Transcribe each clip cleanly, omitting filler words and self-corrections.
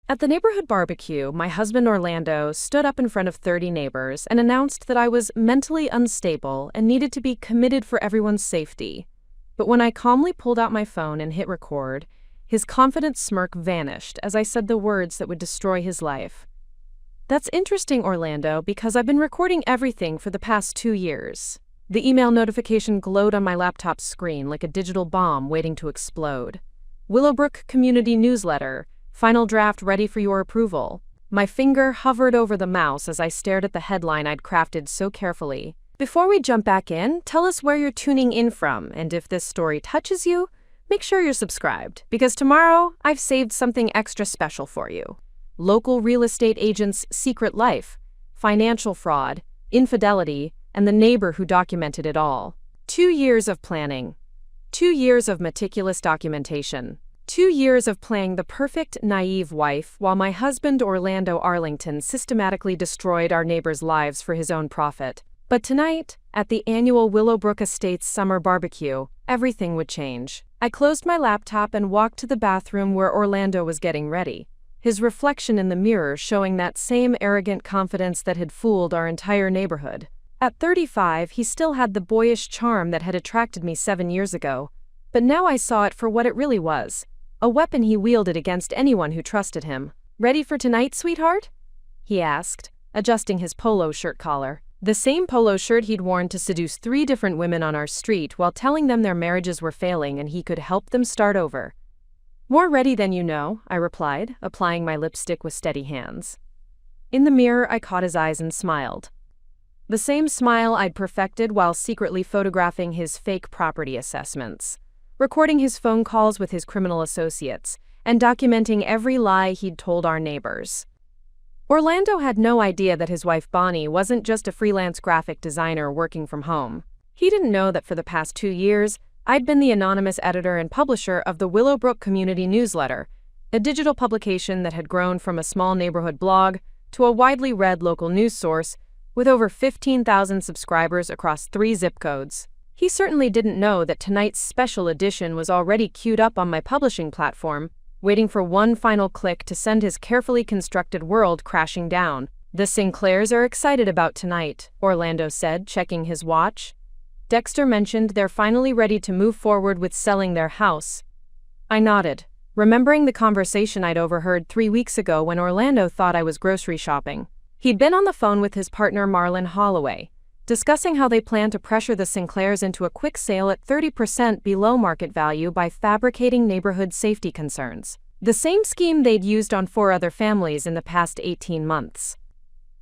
At the neighborhood barbecue, my husband Orlando stood up in front of 30 neighbors and announced that I was mentally unstable and needed to be committed for everyone's safety. But when I calmly pulled out my phone and hit record, his confident smirk vanished as I said the words that would destroy his life. "That's interesting, Orlando, because I've been recording everything for the past 2 years." The email notification glowed on my laptop screen like a digital bomb waiting to explode. Willowbrook Community Newsletter. Final draft ready for your approval. My finger hovered over the mouse as I stared at the headline I'd crafted so carefully. Before we jump back in, tell us where you're tuning in from, and if this story touches you, make sure you're subscribed, because tomorrow I've saved something extra special for you. Local real estate agent's secret life, financial fraud, infidelity, and the neighbor who documented it all. 2 years of planning. 2 years of meticulous documentation. 2 years of playing the perfect, naive wife while my husband Orlando Arlington systematically destroyed our neighbors' lives for his own profit. But tonight, at the annual Willowbrook Estates summer barbecue, everything would change. I closed my laptop and walked to the bathroom where Orlando was getting ready, his reflection in the mirror showing that same arrogant confidence that had fooled our entire neighborhood. At 35, he still had the boyish charm that had attracted me 7 years ago, but now I saw it for what it really was. A weapon he wielded against anyone who trusted him. "Ready for tonight, sweetheart?" he asked, adjusting his polo shirt collar. The same polo shirt he'd worn to seduce 3 different women on our street while telling them their marriages were failing and he could help them start over. "More ready than you know," I replied, applying my lipstick with steady hands. In the mirror, I caught his eyes and smiled. The same smile I'd perfected while secretly photographing his fake property assessments, recording his phone calls with his criminal associates, and documenting every lie he'd told our neighbors. Orlando had no idea that his wife Bonnie wasn't just a freelance graphic designer working from home. He didn't know that for the past 2 years, I'd been the anonymous editor and publisher of the Willowbrook Community Newsletter, a digital publication that had grown from a small neighborhood blog to a widely read local news source with over 15,000 subscribers across 3 zip codes. He certainly didn't know that tonight's special edition was already queued up on my publishing platform, waiting for one final click to send his carefully constructed world crashing down. "The Sinclairs are excited about tonight," Orlando said, checking his watch. "Dexter mentioned they're finally ready to move forward with selling their house." I nodded, remembering the conversation I'd overheard 3 weeks ago when Orlando thought I was grocery shopping. He'd been on the phone with his partner Marlon Holloway, discussing how they plan to pressure the Sinclairs into a quick sale at 30% below market value by fabricating neighborhood safety concerns. The same scheme they'd used on 4 other families in the past 18 months.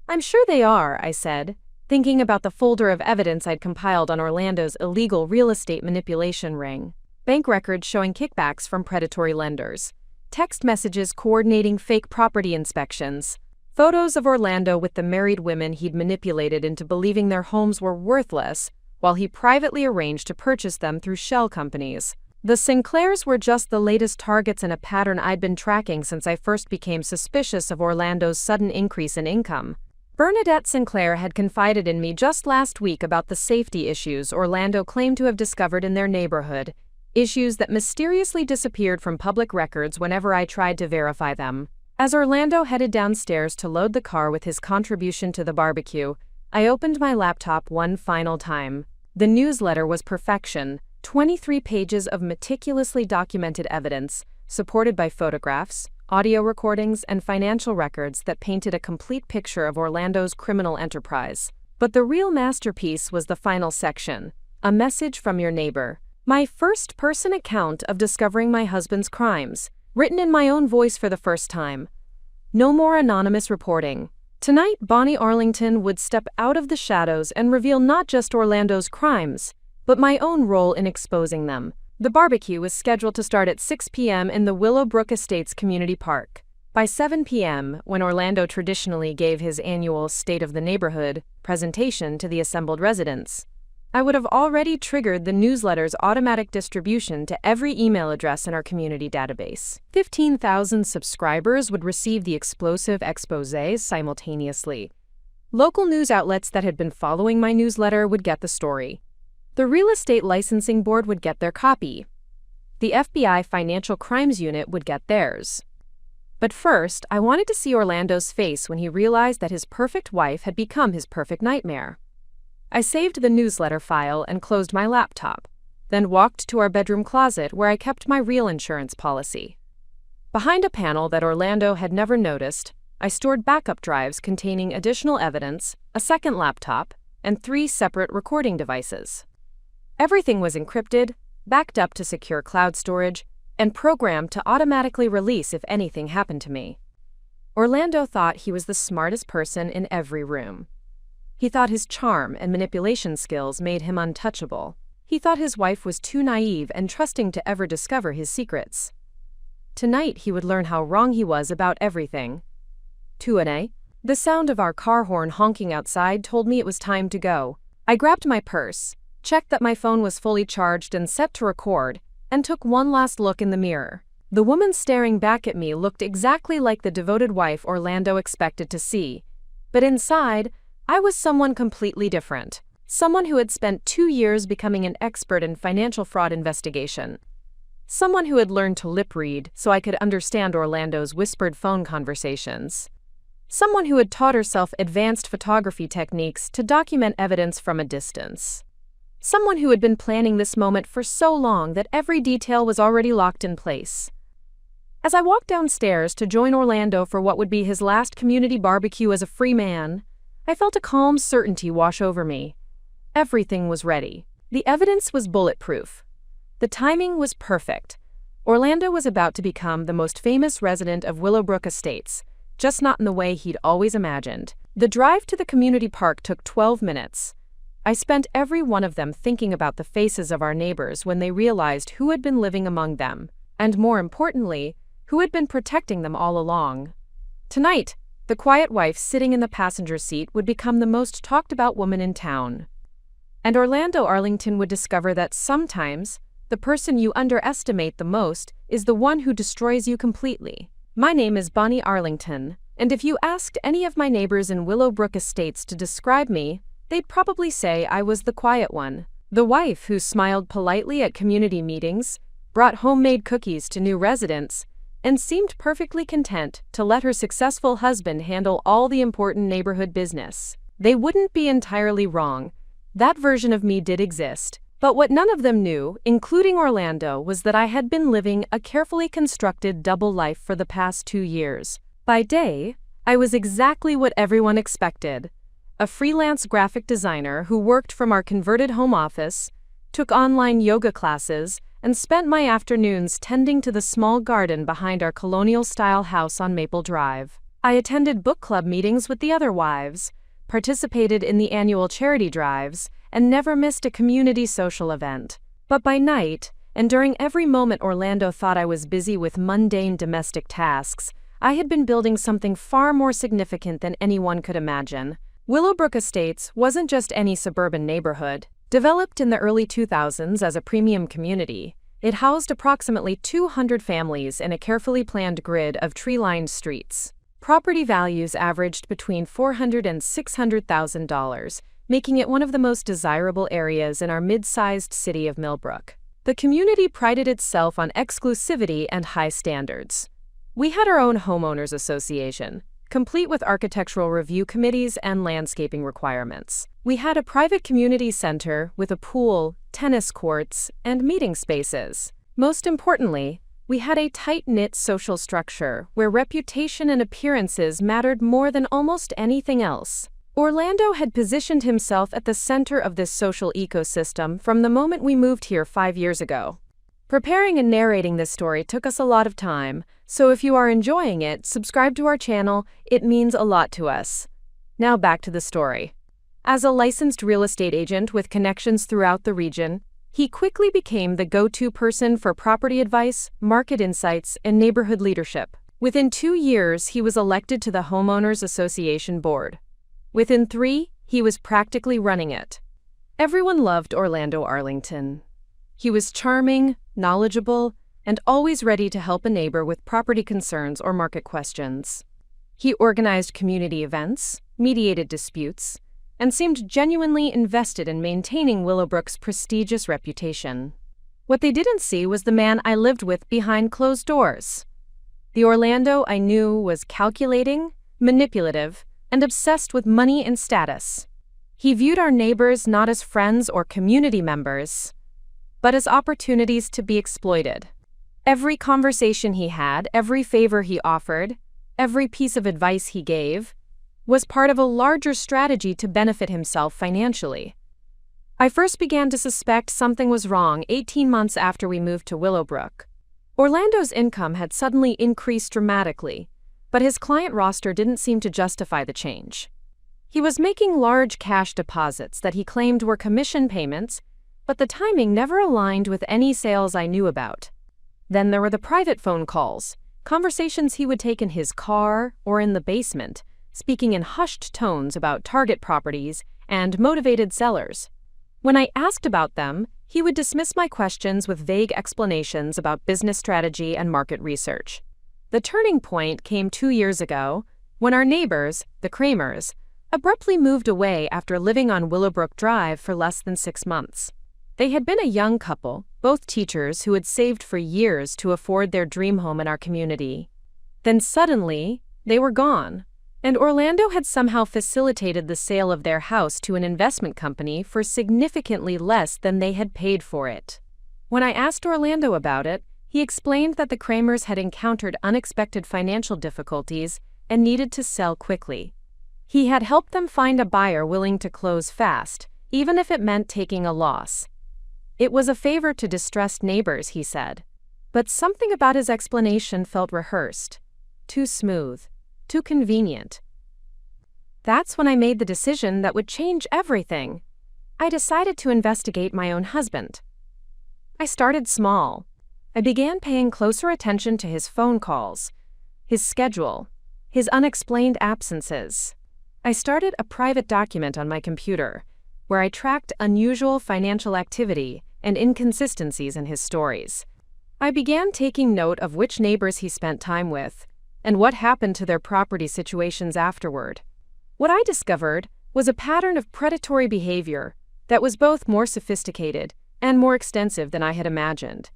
"I'm sure they are," I said, thinking about the folder of evidence I'd compiled on Orlando's illegal real estate manipulation ring. Bank records showing kickbacks from predatory lenders, text messages coordinating fake property inspections, photos of Orlando with the married women he'd manipulated into believing their homes were worthless, while he privately arranged to purchase them through shell companies. The Sinclairs were just the latest targets in a pattern I'd been tracking since I first became suspicious of Orlando's sudden increase in income. Bernadette Sinclair had confided in me just last week about the safety issues Orlando claimed to have discovered in their neighborhood, issues that mysteriously disappeared from public records whenever I tried to verify them. As Orlando headed downstairs to load the car with his contribution to the barbecue, I opened my laptop one final time. The newsletter was perfection, 23 pages of meticulously documented evidence, supported by photographs, audio recordings, and financial records that painted a complete picture of Orlando's criminal enterprise. But the real masterpiece was the final section, a message from your neighbor. My first-person account of discovering my husband's crimes, written in my own voice for the first time. No more anonymous reporting. Tonight, Bonnie Arlington would step out of the shadows and reveal not just Orlando's crimes, but my own role in exposing them. The barbecue was scheduled to start at 6 p.m. in the Willowbrook Estates Community Park. By 7 p.m., when Orlando traditionally gave his annual State of the Neighborhood presentation to the assembled residents, I would have already triggered the newsletter's automatic distribution to every email address in our community database. 15,000 subscribers would receive the explosive exposés simultaneously. Local news outlets that had been following my newsletter would get the story. The Real Estate Licensing Board would get their copy. The FBI Financial Crimes Unit would get theirs. But first, I wanted to see Orlando's face when he realized that his perfect wife had become his perfect nightmare. I saved the newsletter file and closed my laptop, then walked to our bedroom closet where I kept my real insurance policy. Behind a panel that Orlando had never noticed, I stored backup drives containing additional evidence, a second laptop, and 3 separate recording devices. Everything was encrypted, backed up to secure cloud storage, and programmed to automatically release if anything happened to me. Orlando thought he was the smartest person in every room. He thought his charm and manipulation skills made him untouchable. He thought his wife was too naive and trusting to ever discover his secrets. Tonight he would learn how wrong he was about everything. Tuane. The sound of our car horn honking outside told me it was time to go. I grabbed my purse, checked that my phone was fully charged and set to record, and took one last look in the mirror. The woman staring back at me looked exactly like the devoted wife Orlando expected to see. But inside, I was someone completely different. Someone who had spent 2 years becoming an expert in financial fraud investigation. Someone who had learned to lip read so I could understand Orlando's whispered phone conversations. Someone who had taught herself advanced photography techniques to document evidence from a distance. Someone who had been planning this moment for so long that every detail was already locked in place. As I walked downstairs to join Orlando for what would be his last community barbecue as a free man, I felt a calm certainty wash over me. Everything was ready. The evidence was bulletproof. The timing was perfect. Orlando was about to become the most famous resident of Willowbrook Estates, just not in the way he'd always imagined. The drive to the community park took 12 minutes. I spent every one of them thinking about the faces of our neighbors when they realized who had been living among them, and more importantly, who had been protecting them all along. Tonight, the quiet wife sitting in the passenger seat would become the most talked about woman in town. And Orlando Arlington would discover that sometimes, the person you underestimate the most is the one who destroys you completely. My name is Bonnie Arlington, and if you asked any of my neighbors in Willowbrook Estates to describe me, they'd probably say I was the quiet one. The wife who smiled politely at community meetings, brought homemade cookies to new residents, and seemed perfectly content to let her successful husband handle all the important neighborhood business. They wouldn't be entirely wrong. That version of me did exist. But what none of them knew, including Orlando, was that I had been living a carefully constructed double life for the past 2 years. By day, I was exactly what everyone expected. A freelance graphic designer who worked from our converted home office, took online yoga classes, and spent my afternoons tending to the small garden behind our colonial-style house on Maple Drive. I attended book club meetings with the other wives, participated in the annual charity drives, and never missed a community social event. But by night, and during every moment Orlando thought I was busy with mundane domestic tasks, I had been building something far more significant than anyone could imagine. Willowbrook Estates wasn't just any suburban neighborhood. Developed in the early 2000s as a premium community, it housed approximately 200 families in a carefully planned grid of tree-lined streets. Property values averaged between $400,000 and $600,000, making it one of the most desirable areas in our mid-sized city of Millbrook. The community prided itself on exclusivity and high standards. We had our own homeowners association, complete with architectural review committees and landscaping requirements. We had a private community center with a pool, tennis courts, and meeting spaces. Most importantly, we had a tight-knit social structure where reputation and appearances mattered more than almost anything else. Orlando had positioned himself at the center of this social ecosystem from the moment we moved here 5 years ago. Preparing and narrating this story took us a lot of time, so if you are enjoying it, subscribe to our channel. It means a lot to us. Now back to the story. As a licensed real estate agent with connections throughout the region, he quickly became the go-to person for property advice, market insights, and neighborhood leadership. Within 2 years, he was elected to the Homeowners Association board. Within 3, he was practically running it. Everyone loved Orlando Arlington. He was charming, knowledgeable, and always ready to help a neighbor with property concerns or market questions. He organized community events, mediated disputes, and seemed genuinely invested in maintaining Willowbrook's prestigious reputation. What they didn't see was the man I lived with behind closed doors. The Orlando I knew was calculating, manipulative, and obsessed with money and status. He viewed our neighbors not as friends or community members, but as opportunities to be exploited. Every conversation he had, every favor he offered, every piece of advice he gave, was part of a larger strategy to benefit himself financially. I first began to suspect something was wrong 18 months after we moved to Willowbrook. Orlando's income had suddenly increased dramatically, but his client roster didn't seem to justify the change. He was making large cash deposits that he claimed were commission payments, but the timing never aligned with any sales I knew about. Then there were the private phone calls, conversations he would take in his car or in the basement, speaking in hushed tones about target properties and motivated sellers. When I asked about them, he would dismiss my questions with vague explanations about business strategy and market research. The turning point came 2 years ago, when our neighbors, the Kramers, abruptly moved away after living on Willowbrook Drive for less than 6 months. They had been a young couple, both teachers who had saved for years to afford their dream home in our community. Then suddenly, they were gone, and Orlando had somehow facilitated the sale of their house to an investment company for significantly less than they had paid for it. When I asked Orlando about it, he explained that the Kramers had encountered unexpected financial difficulties and needed to sell quickly. He had helped them find a buyer willing to close fast, even if it meant taking a loss. It was a favor to distressed neighbors, he said. But something about his explanation felt rehearsed, too smooth, too convenient. That's when I made the decision that would change everything. I decided to investigate my own husband. I started small. I began paying closer attention to his phone calls, his schedule, his unexplained absences. I started a private document on my computer, where I tracked unusual financial activity and inconsistencies in his stories. I began taking note of which neighbors he spent time with, and what happened to their property situations afterward. What I discovered was a pattern of predatory behavior that was both more sophisticated and more extensive than I had imagined.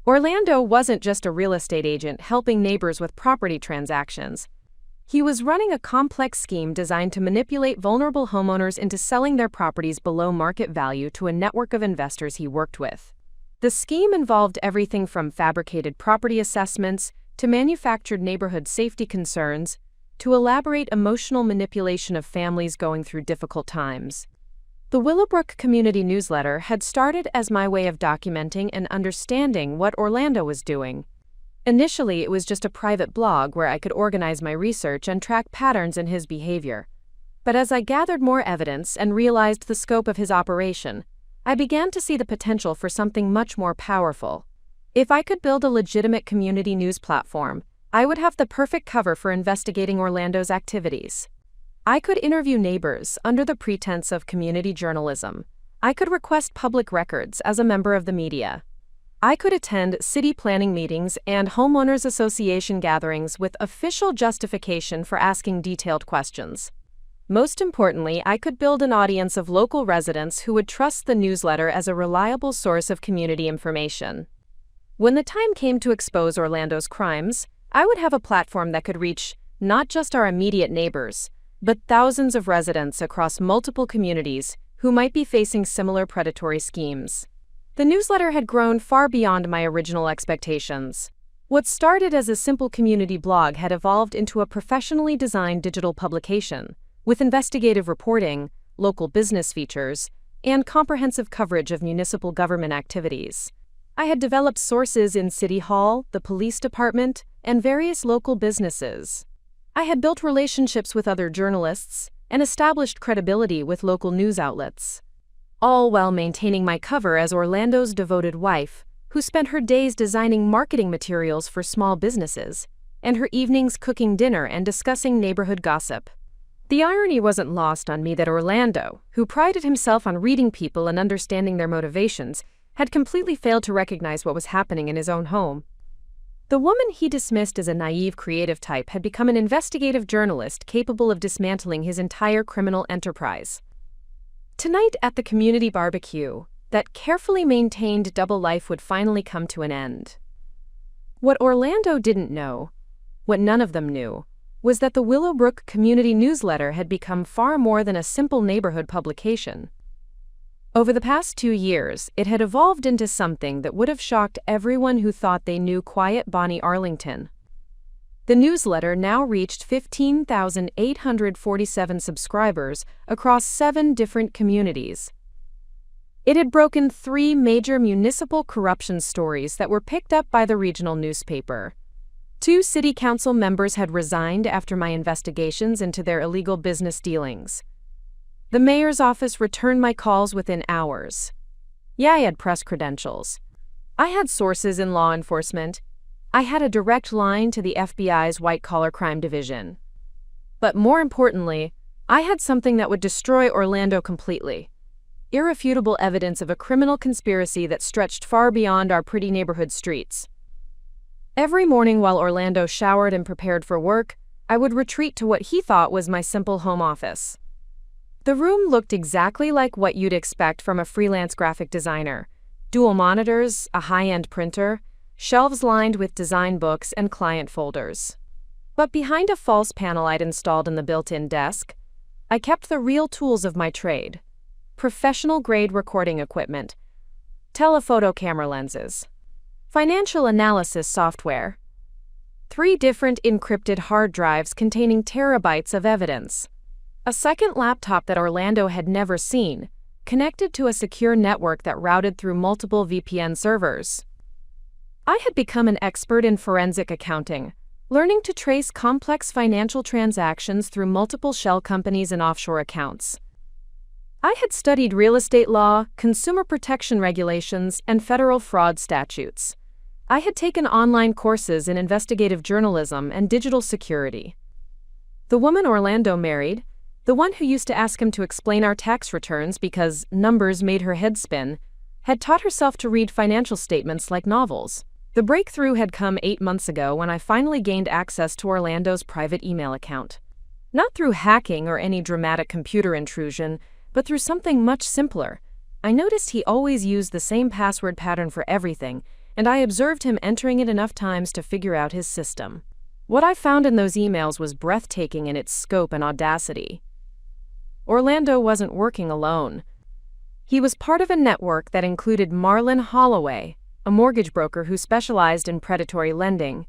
Orlando wasn't just a real estate agent helping neighbors with property transactions. He was running a complex scheme designed to manipulate vulnerable homeowners into selling their properties below market value to a network of investors he worked with. The scheme involved everything from fabricated property assessments to manufactured neighborhood safety concerns, to elaborate emotional manipulation of families going through difficult times. The Willowbrook Community Newsletter had started as my way of documenting and understanding what Orlando was doing. Initially, it was just a private blog where I could organize my research and track patterns in his behavior. But as I gathered more evidence and realized the scope of his operation, I began to see the potential for something much more powerful. If I could build a legitimate community news platform, I would have the perfect cover for investigating Orlando's activities. I could interview neighbors under the pretense of community journalism. I could request public records as a member of the media. I could attend city planning meetings and homeowners association gatherings with official justification for asking detailed questions. Most importantly, I could build an audience of local residents who would trust the newsletter as a reliable source of community information. When the time came to expose Orlando's crimes, I would have a platform that could reach not just our immediate neighbors, but thousands of residents across multiple communities who might be facing similar predatory schemes. The newsletter had grown far beyond my original expectations. What started as a simple community blog had evolved into a professionally designed digital publication, with investigative reporting, local business features, and comprehensive coverage of municipal government activities. I had developed sources in City Hall, the police department, and various local businesses. I had built relationships with other journalists and established credibility with local news outlets, all while maintaining my cover as Orlando's devoted wife, who spent her days designing marketing materials for small businesses, and her evenings cooking dinner and discussing neighborhood gossip. The irony wasn't lost on me that Orlando, who prided himself on reading people and understanding their motivations, had completely failed to recognize what was happening in his own home. The woman he dismissed as a naive creative type had become an investigative journalist capable of dismantling his entire criminal enterprise. Tonight at the community barbecue, that carefully maintained double life would finally come to an end. What Orlando didn't know What none of them knew was that the Willowbrook Community Newsletter had become far more than a simple neighborhood publication. Over the past 2 years, it had evolved into something that would have shocked everyone who thought they knew quiet Bonnie Arlington. The newsletter now reached 15,847 subscribers across 7 different communities. It had broken 3 major municipal corruption stories that were picked up by the regional newspaper. 2 city council members had resigned after my investigations into their illegal business dealings. The mayor's office returned my calls within hours. Yeah, I had press credentials. I had sources in law enforcement. I had a direct line to the FBI's white-collar crime division. But more importantly, I had something that would destroy Orlando completely. Irrefutable evidence of a criminal conspiracy that stretched far beyond our pretty neighborhood streets. Every morning while Orlando showered and prepared for work, I would retreat to what he thought was my simple home office. The room looked exactly like what you'd expect from a freelance graphic designer. Dual monitors, a high-end printer, shelves lined with design books and client folders. But behind a false panel I'd installed in the built-in desk, I kept the real tools of my trade: professional-grade recording equipment, telephoto camera lenses, financial analysis software, 3 different encrypted hard drives containing terabytes of evidence, a second laptop that Orlando had never seen, connected to a secure network that routed through multiple VPN servers. I had become an expert in forensic accounting, learning to trace complex financial transactions through multiple shell companies and offshore accounts. I had studied real estate law, consumer protection regulations, and federal fraud statutes. I had taken online courses in investigative journalism and digital security. The woman Orlando married, the one who used to ask him to explain our tax returns because numbers made her head spin, had taught herself to read financial statements like novels. The breakthrough had come 8 months ago when I finally gained access to Orlando's private email account. Not through hacking or any dramatic computer intrusion, but through something much simpler. I noticed he always used the same password pattern for everything, and I observed him entering it enough times to figure out his system. What I found in those emails was breathtaking in its scope and audacity. Orlando wasn't working alone. He was part of a network that included Marlon Holloway, a mortgage broker who specialized in predatory lending,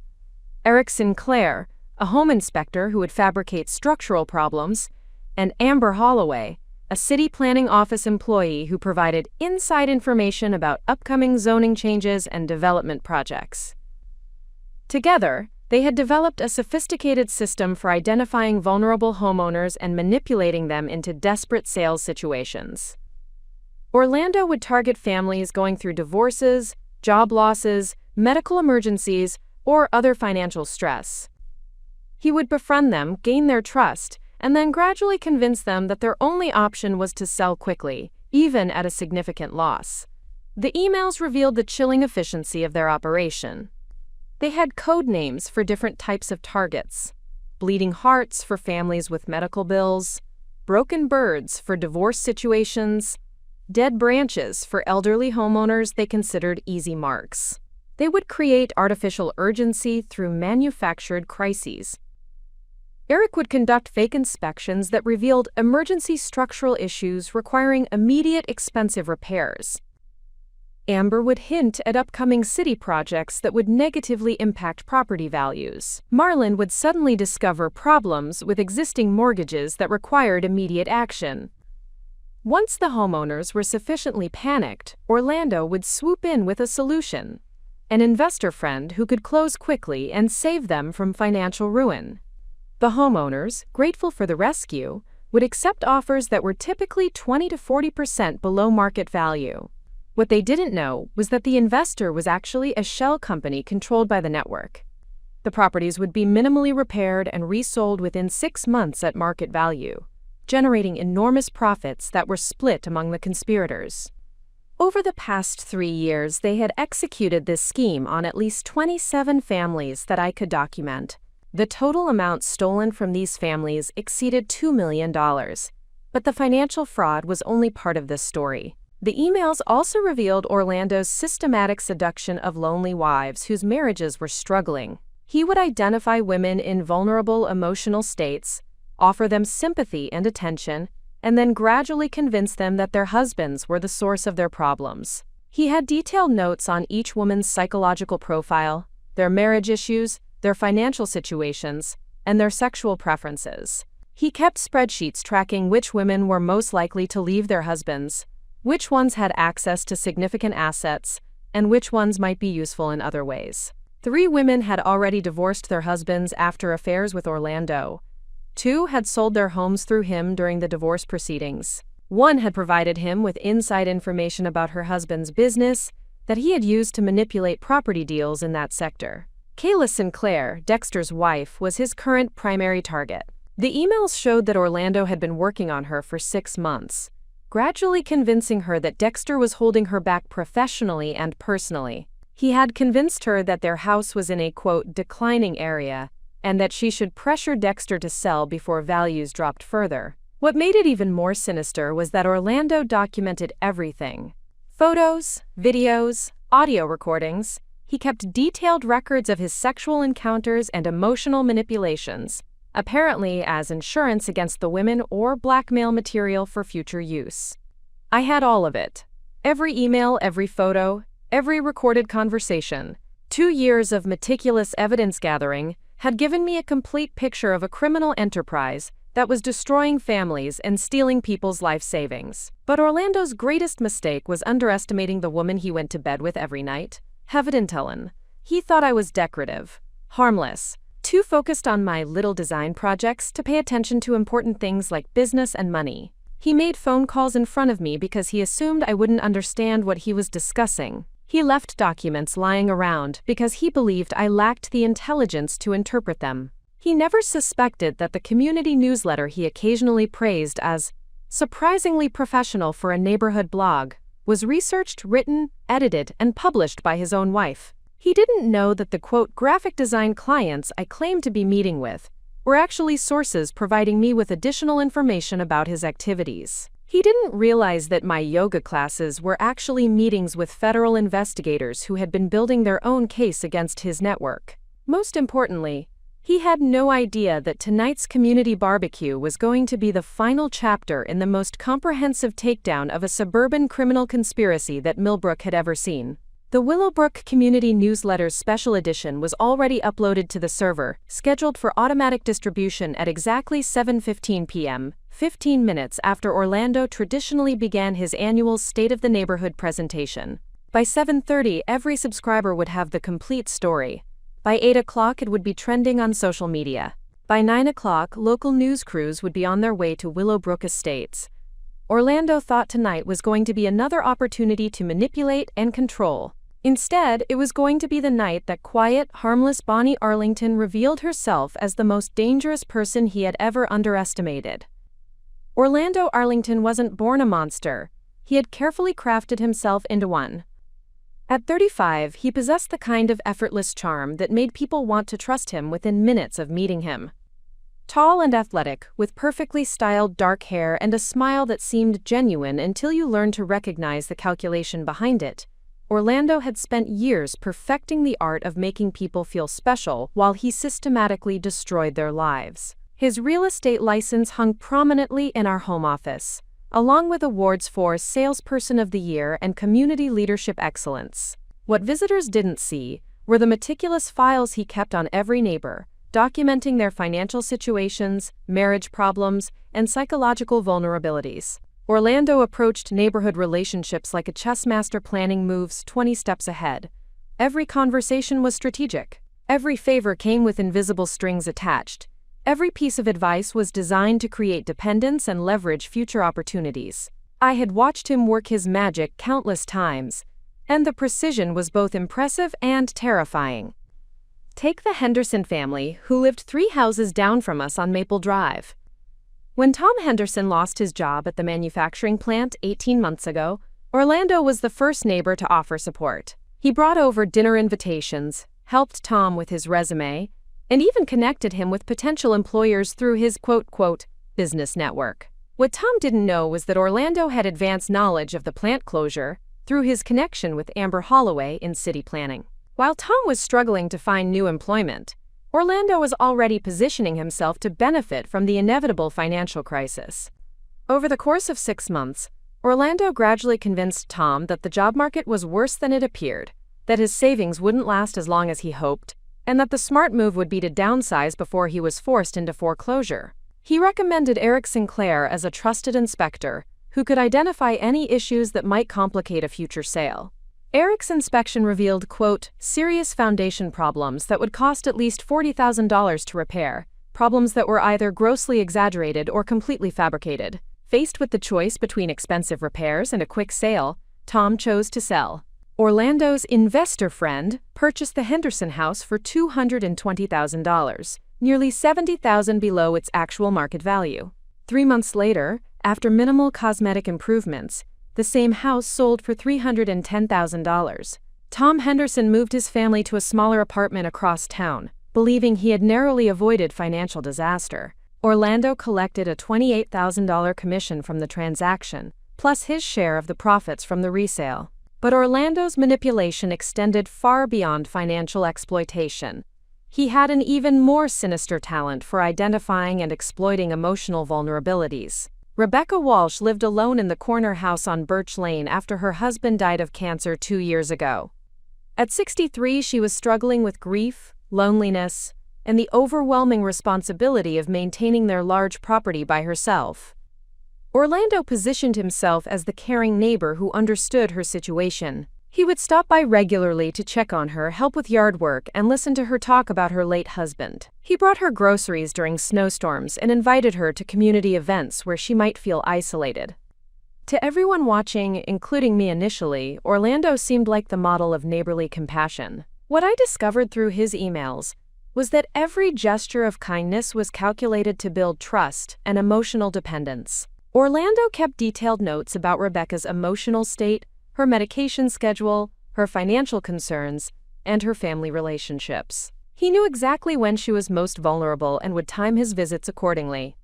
Eric Sinclair, a home inspector who would fabricate structural problems, and Amber Holloway, a city planning office employee who provided inside information about upcoming zoning changes and development projects. Together, they had developed a sophisticated system for identifying vulnerable homeowners and manipulating them into desperate sales situations. Orlando would target families going through divorces, job losses, medical emergencies, or other financial stress. He would befriend them, gain their trust, and then gradually convince them that their only option was to sell quickly, even at a significant loss. The emails revealed the chilling efficiency of their operation. They had code names for different types of targets: bleeding hearts for families with medical bills, broken birds for divorce situations, dead branches for elderly homeowners they considered easy marks. They would create artificial urgency through manufactured crises. Eric would conduct fake inspections that revealed emergency structural issues requiring immediate expensive repairs. Amber would hint at upcoming city projects that would negatively impact property values. Marlon would suddenly discover problems with existing mortgages that required immediate action. Once the homeowners were sufficiently panicked, Orlando would swoop in with a solution: an investor friend who could close quickly and save them from financial ruin. The homeowners, grateful for the rescue, would accept offers that were typically 20 to 40% below market value. What they didn't know was that the investor was actually a shell company controlled by the network. The properties would be minimally repaired and resold within 6 months at market value, generating enormous profits that were split among the conspirators. Over the past 3 years, they had executed this scheme on at least 27 families that I could document. The total amount stolen from these families exceeded $2 million. But the financial fraud was only part of this story. The emails also revealed Orlando's systematic seduction of lonely wives whose marriages were struggling. He would identify women in vulnerable emotional states, offer them sympathy and attention, and then gradually convince them that their husbands were the source of their problems. He had detailed notes on each woman's psychological profile, their marriage issues, their financial situations, and their sexual preferences. He kept spreadsheets tracking which women were most likely to leave their husbands, which ones had access to significant assets, and which ones might be useful in other ways. 3 women had already divorced their husbands after affairs with Orlando. 2 had sold their homes through him during the divorce proceedings. 1 had provided him with inside information about her husband's business that he had used to manipulate property deals in that sector. Kayla Sinclair, Dexter's wife, was his current primary target. The emails showed that Orlando had been working on her for 6 months, gradually convincing her that Dexter was holding her back professionally and personally. He had convinced her that their house was in a, quote, declining area, and that she should pressure Dexter to sell before values dropped further. What made it even more sinister was that Orlando documented everything. Photos, videos, audio recordings. He kept detailed records of his sexual encounters and emotional manipulations, apparently as insurance against the women or blackmail material for future use. I had all of it. Every email, every photo, every recorded conversation. 2 years of meticulous evidence gathering had given me a complete picture of a criminal enterprise that was destroying families and stealing people's life savings. But Orlando's greatest mistake was underestimating the woman he went to bed with every night, Heaven. He thought I was decorative, harmless, too focused on my little design projects to pay attention to important things like business and money. He made phone calls in front of me because he assumed I wouldn't understand what he was discussing. He left documents lying around because he believed I lacked the intelligence to interpret them. He never suspected that the community newsletter he occasionally praised as surprisingly professional for a neighborhood blog was researched, written, edited, and published by his own wife. He didn't know that the, quote, graphic design clients I claimed to be meeting with were actually sources providing me with additional information about his activities. He didn't realize that my yoga classes were actually meetings with federal investigators who had been building their own case against his network. Most importantly, he had no idea that tonight's community barbecue was going to be the final chapter in the most comprehensive takedown of a suburban criminal conspiracy that Millbrook had ever seen. The Willowbrook Community Newsletter's special edition was already uploaded to the server, scheduled for automatic distribution at exactly 7:15 p.m., 15 minutes after Orlando traditionally began his annual State of the Neighborhood presentation. By 7:30, every subscriber would have the complete story. By 8 o'clock, it would be trending on social media. By 9 o'clock, local news crews would be on their way to Willowbrook Estates. Orlando thought tonight was going to be another opportunity to manipulate and control. Instead, it was going to be the night that quiet, harmless Bonnie Arlington revealed herself as the most dangerous person he had ever underestimated. Orlando Arlington wasn't born a monster. He had carefully crafted himself into one. At 35, he possessed the kind of effortless charm that made people want to trust him within minutes of meeting him. Tall and athletic, with perfectly styled dark hair and a smile that seemed genuine until you learned to recognize the calculation behind it, Orlando had spent years perfecting the art of making people feel special while he systematically destroyed their lives. His real estate license hung prominently in our home office, along with awards for Salesperson of the Year and Community Leadership Excellence. What visitors didn't see were the meticulous files he kept on every neighbor, documenting their financial situations, marriage problems, and psychological vulnerabilities. Orlando approached neighborhood relationships like a chess master planning moves 20 steps ahead. Every conversation was strategic. Every favor came with invisible strings attached. Every piece of advice was designed to create dependence and leverage future opportunities. I had watched him work his magic countless times, and the precision was both impressive and terrifying. Take the Henderson family, who lived 3 houses down from us on Maple Drive. When Tom Henderson lost his job at the manufacturing plant 18 months ago, Orlando was the first neighbor to offer support. He brought over dinner invitations, helped Tom with his resume, and even connected him with potential employers through his quote, business network. What Tom didn't know was that Orlando had advanced knowledge of the plant closure through his connection with Amber Holloway in city planning. While Tom was struggling to find new employment, Orlando was already positioning himself to benefit from the inevitable financial crisis. Over the course of 6 months, Orlando gradually convinced Tom that the job market was worse than it appeared, that his savings wouldn't last as long as he hoped, and that the smart move would be to downsize before he was forced into foreclosure. He recommended Eric Sinclair as a trusted inspector who could identify any issues that might complicate a future sale. Eric's inspection revealed, quote, serious foundation problems that would cost at least $40,000 to repair, problems that were either grossly exaggerated or completely fabricated. Faced with the choice between expensive repairs and a quick sale, Tom chose to sell. Orlando's investor friend purchased the Henderson house for $220,000, nearly $70,000 below its actual market value. 3 months later, after minimal cosmetic improvements, the same house sold for $310,000. Tom Henderson moved his family to a smaller apartment across town, believing he had narrowly avoided financial disaster. Orlando collected a $28,000 commission from the transaction, plus his share of the profits from the resale. But Orlando's manipulation extended far beyond financial exploitation. He had an even more sinister talent for identifying and exploiting emotional vulnerabilities. Rebecca Walsh lived alone in the corner house on Birch Lane after her husband died of cancer 2 years ago. At 63, she was struggling with grief, loneliness, and the overwhelming responsibility of maintaining their large property by herself. Orlando positioned himself as the caring neighbor who understood her situation. He would stop by regularly to check on her, help with yard work, and listen to her talk about her late husband. He brought her groceries during snowstorms and invited her to community events where she might feel isolated. To everyone watching, including me initially, Orlando seemed like the model of neighborly compassion. What I discovered through his emails was that every gesture of kindness was calculated to build trust and emotional dependence. Orlando kept detailed notes about Rebecca's emotional state, her medication schedule, her financial concerns, and her family relationships. He knew exactly when she was most vulnerable and would time his visits accordingly.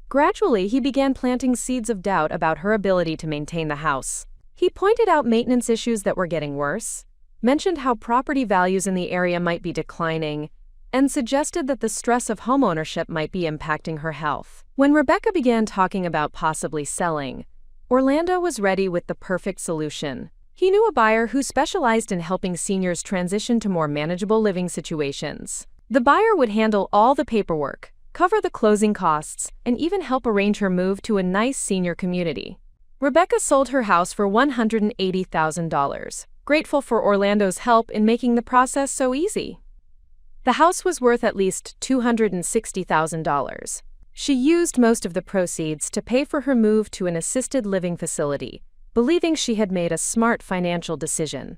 Gradually, he began planting seeds of doubt about her ability to maintain the house. He pointed out maintenance issues that were getting worse, mentioned how property values in the area might be declining, and suggested that the stress of homeownership might be impacting her health. When Rebecca began talking about possibly selling, Orlando was ready with the perfect solution. He knew a buyer who specialized in helping seniors transition to more manageable living situations. The buyer would handle all the paperwork, cover the closing costs, and even help arrange her move to a nice senior community. Rebecca sold her house for $180,000, grateful for Orlando's help in making the process so easy. The house was worth at least $260,000. She used most of the proceeds to pay for her move to an assisted living facility, believing she had made a smart financial decision.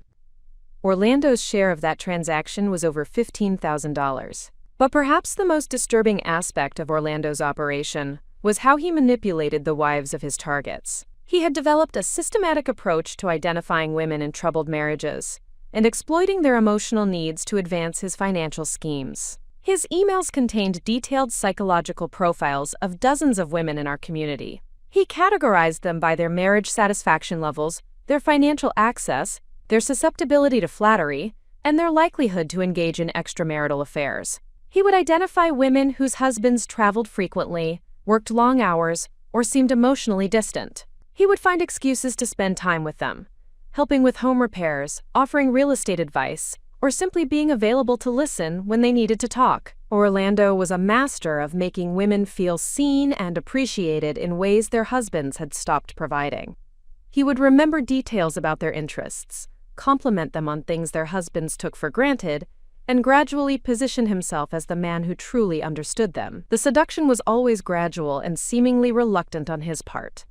Orlando's share of that transaction was over $15,000. But perhaps the most disturbing aspect of Orlando's operation was how he manipulated the wives of his targets. He had developed a systematic approach to identifying women in troubled marriages and exploiting their emotional needs to advance his financial schemes. His emails contained detailed psychological profiles of dozens of women in our community. He categorized them by their marriage satisfaction levels, their financial access, their susceptibility to flattery, and their likelihood to engage in extramarital affairs. He would identify women whose husbands traveled frequently, worked long hours, or seemed emotionally distant. He would find excuses to spend time with them, helping with home repairs, offering real estate advice, or simply being available to listen when they needed to talk. Orlando was a master of making women feel seen and appreciated in ways their husbands had stopped providing. He would remember details about their interests, compliment them on things their husbands took for granted, and gradually position himself as the man who truly understood them. The seduction was always gradual and seemingly reluctant on his part.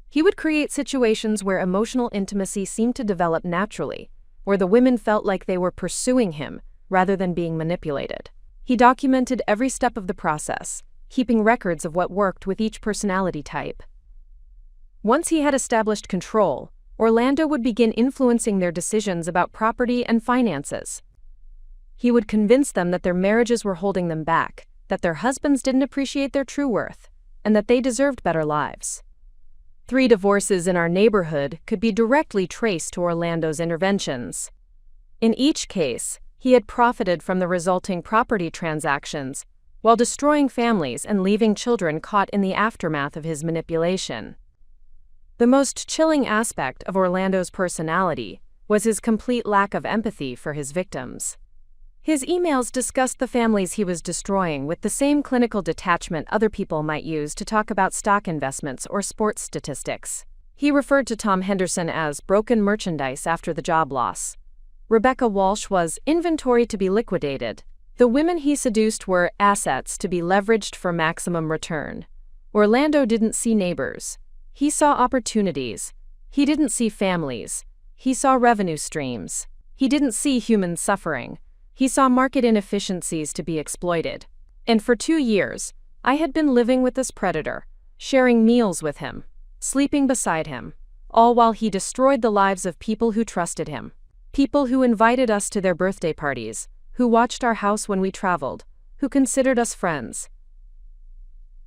He would create situations where emotional intimacy seemed to develop naturally, where the women felt like they were pursuing him rather than being manipulated. He documented every step of the process, keeping records of what worked with each personality type. Once he had established control, Orlando would begin influencing their decisions about property and finances. He would convince them that their marriages were holding them back, that their husbands didn't appreciate their true worth, and that they deserved better lives. 3 divorces in our neighborhood could be directly traced to Orlando's interventions. In each case, He had profited from the resulting property transactions, while destroying families and leaving children caught in the aftermath of his manipulation. The most chilling aspect of Orlando's personality was his complete lack of empathy for his victims. His emails discussed the families he was destroying with the same clinical detachment other people might use to talk about stock investments or sports statistics. He referred to Tom Henderson as broken merchandise after the job loss. Rebecca Walsh was inventory to be liquidated. The women he seduced were assets to be leveraged for maximum return. Orlando didn't see neighbors. He saw opportunities. He didn't see families. He saw revenue streams. He didn't see human suffering. He saw market inefficiencies to be exploited. And for 2 years, I had been living with this predator, sharing meals with him, sleeping beside him, all while he destroyed the lives of people who trusted him. People who invited us to their birthday parties, who watched our house when we traveled, who considered us friends.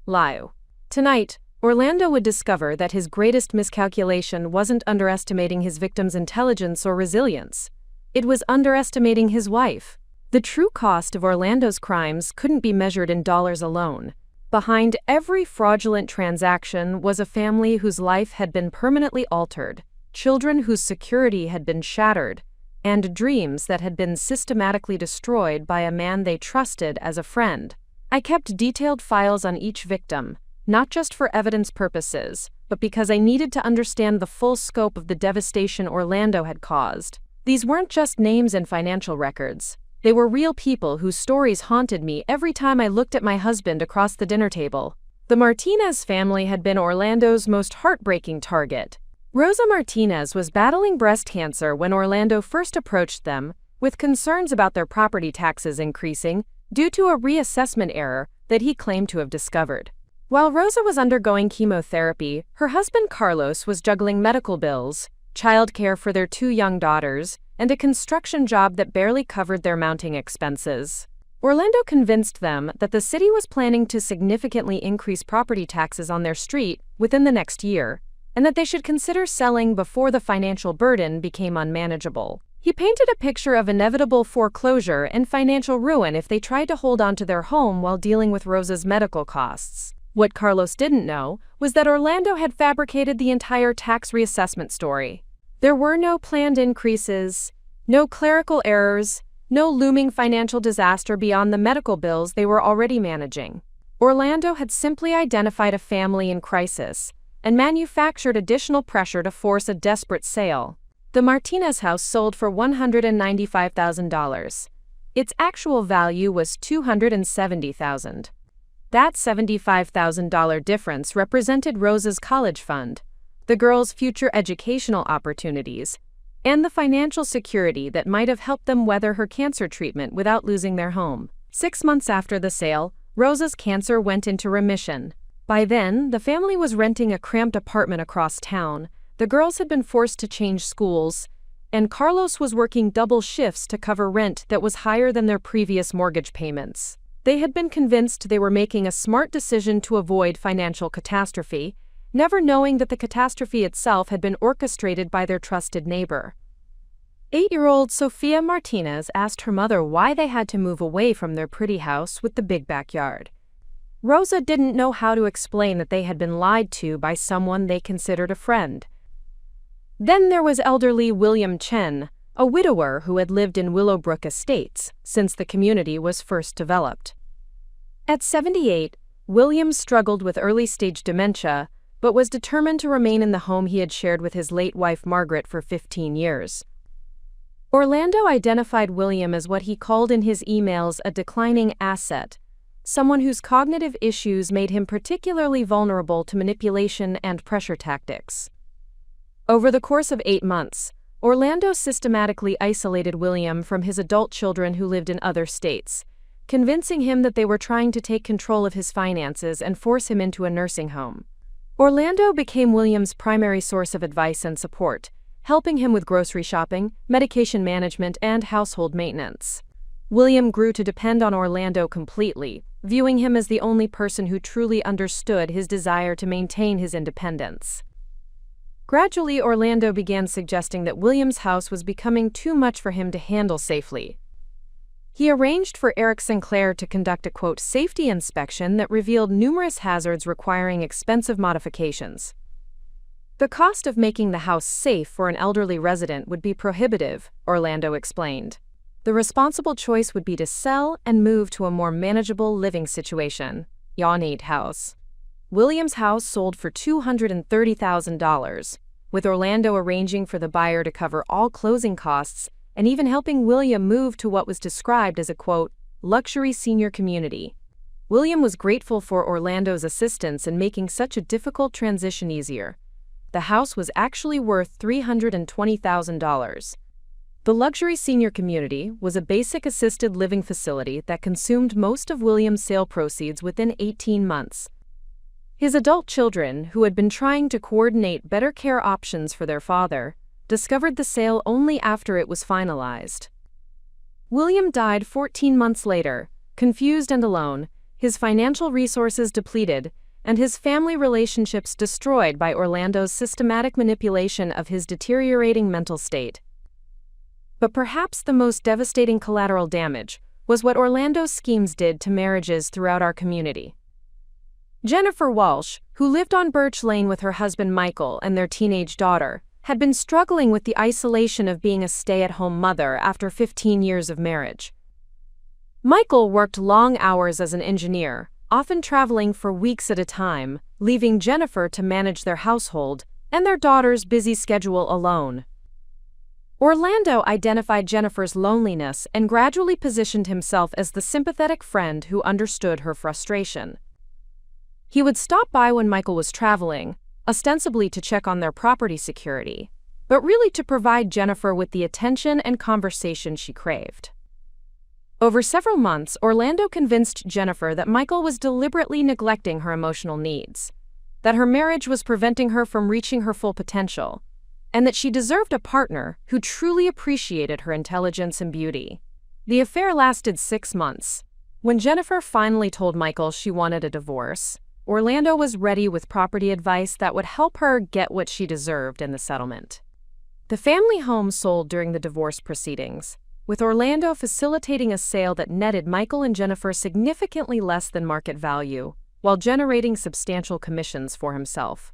Liu. Tonight, Orlando would discover that his greatest miscalculation wasn't underestimating his victim's intelligence or resilience. It was underestimating his wife. The true cost of Orlando's crimes couldn't be measured in dollars alone. Behind every fraudulent transaction was a family whose life had been permanently altered, children whose security had been shattered, and dreams that had been systematically destroyed by a man they trusted as a friend. I kept detailed files on each victim, not just for evidence purposes, but because I needed to understand the full scope of the devastation Orlando had caused. These weren't just names and financial records. They were real people whose stories haunted me every time I looked at my husband across the dinner table. The Martinez family had been Orlando's most heartbreaking target. Rosa Martinez was battling breast cancer when Orlando first approached them, with concerns about their property taxes increasing due to a reassessment error that he claimed to have discovered. While Rosa was undergoing chemotherapy, her husband Carlos was juggling medical bills, childcare for their 2 young daughters, and a construction job that barely covered their mounting expenses. Orlando convinced them that the city was planning to significantly increase property taxes on their street within the next year, and that they should consider selling before the financial burden became unmanageable. He painted a picture of inevitable foreclosure and financial ruin if they tried to hold on to their home while dealing with Rosa's medical costs. What Carlos didn't know was that Orlando had fabricated the entire tax reassessment story. There were no planned increases, no clerical errors, no looming financial disaster beyond the medical bills they were already managing. Orlando had simply identified a family in crisis and manufactured additional pressure to force a desperate sale. The Martinez house sold for $195,000. Its actual value was $270,000. That $75,000 difference represented Rosa's college fund, the girls' future educational opportunities, and the financial security that might have helped them weather her cancer treatment without losing their home. 6 months after the sale, Rosa's cancer went into remission. By then, the family was renting a cramped apartment across town, the girls had been forced to change schools, and Carlos was working double shifts to cover rent that was higher than their previous mortgage payments. They had been convinced they were making a smart decision to avoid financial catastrophe, never knowing that the catastrophe itself had been orchestrated by their trusted neighbor. 8-year-old Sofia Martinez asked her mother why they had to move away from their pretty house with the big backyard. Rosa didn't know how to explain that they had been lied to by someone they considered a friend. Then there was elderly William Chen, a widower who had lived in Willowbrook Estates since the community was first developed. At 78, William struggled with early-stage dementia, but was determined to remain in the home he had shared with his late wife Margaret for 15 years. Orlando identified William as what he called in his emails a declining asset, someone whose cognitive issues made him particularly vulnerable to manipulation and pressure tactics. Over the course of 8 months, Orlando systematically isolated William from his adult children who lived in other states, convincing him that they were trying to take control of his finances and force him into a nursing home. Orlando became William's primary source of advice and support, helping him with grocery shopping, medication management, and household maintenance. William grew to depend on Orlando completely, viewing him as the only person who truly understood his desire to maintain his independence. Gradually, Orlando began suggesting that William's house was becoming too much for him to handle safely. He arranged for Eric Sinclair to conduct a quote safety inspection that revealed numerous hazards requiring expensive modifications. The cost of making the house safe for an elderly resident would be prohibitive, Orlando explained. The responsible choice would be to sell and move to a more manageable living situation. Yawneed House. William's house sold for $230,000, with Orlando arranging for the buyer to cover all closing costs and even helping William move to what was described as a, quote, luxury senior community. William was grateful for Orlando's assistance in making such a difficult transition easier. The house was actually worth $320,000. The luxury senior community was a basic assisted living facility that consumed most of William's sale proceeds within 18 months. His adult children, who had been trying to coordinate better care options for their father, discovered the sale only after it was finalized. William died 14 months later, confused and alone, his financial resources depleted, and his family relationships destroyed by Orlando's systematic manipulation of his deteriorating mental state. But perhaps the most devastating collateral damage was what Orlando's schemes did to marriages throughout our community. Jennifer Walsh, who lived on Birch Lane with her husband Michael and their teenage daughter, had been struggling with the isolation of being a stay-at-home mother after 15 years of marriage. Michael worked long hours as an engineer, often traveling for weeks at a time, leaving Jennifer to manage their household and their daughter's busy schedule alone. Orlando identified Jennifer's loneliness and gradually positioned himself as the sympathetic friend who understood her frustration. He would stop by when Michael was traveling, ostensibly to check on their property security, but really to provide Jennifer with the attention and conversation she craved. Over several months, Orlando convinced Jennifer that Michael was deliberately neglecting her emotional needs, that her marriage was preventing her from reaching her full potential, and that she deserved a partner who truly appreciated her intelligence and beauty. The affair lasted 6 months. When Jennifer finally told Michael she wanted a divorce, Orlando was ready with property advice that would help her get what she deserved in the settlement. The family home sold during the divorce proceedings, with Orlando facilitating a sale that netted Michael and Jennifer significantly less than market value, while generating substantial commissions for himself.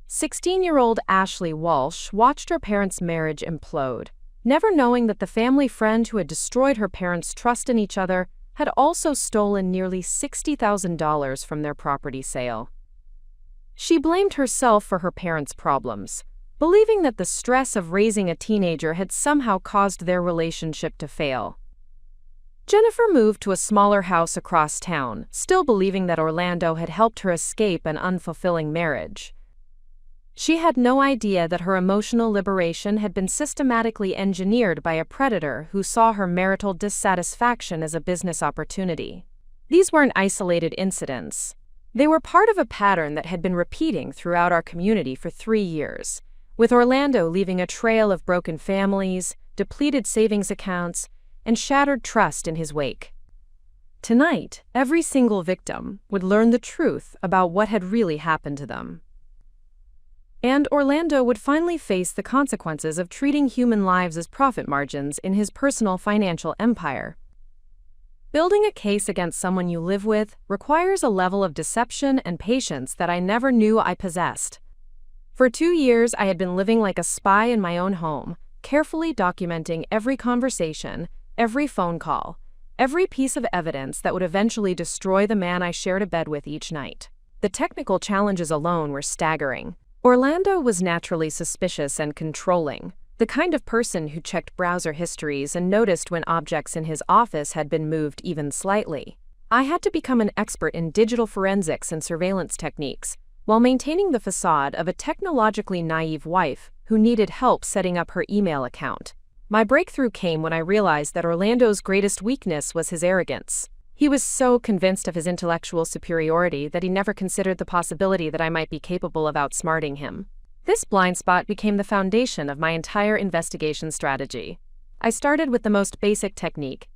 16-year-old Ashley Walsh watched her parents' marriage implode, never knowing that the family friend who had destroyed her parents' trust in each other had also stolen nearly $60,000 from their property sale. She blamed herself for her parents' problems, believing that the stress of raising a teenager had somehow caused their relationship to fail. Jennifer moved to a smaller house across town, still believing that Orlando had helped her escape an unfulfilling marriage. She had no idea that her emotional liberation had been systematically engineered by a predator who saw her marital dissatisfaction as a business opportunity. These weren't isolated incidents. They were part of a pattern that had been repeating throughout our community for 3 years, with Orlando leaving a trail of broken families, depleted savings accounts, and shattered trust in his wake. Tonight, every single victim would learn the truth about what had really happened to them. And Orlando would finally face the consequences of treating human lives as profit margins in his personal financial empire. Building a case against someone you live with requires a level of deception and patience that I never knew I possessed. For 2 years, I had been living like a spy in my own home, carefully documenting every conversation, every phone call, every piece of evidence that would eventually destroy the man I shared a bed with each night. The technical challenges alone were staggering. Orlando was naturally suspicious and controlling, the kind of person who checked browser histories and noticed when objects in his office had been moved even slightly. I had to become an expert in digital forensics and surveillance techniques, while maintaining the facade of a technologically naive wife who needed help setting up her email account. My breakthrough came when I realized that Orlando's greatest weakness was his arrogance. He was so convinced of his intellectual superiority that he never considered the possibility that I might be capable of outsmarting him. This blind spot became the foundation of my entire investigation strategy. I started with the most basic technique: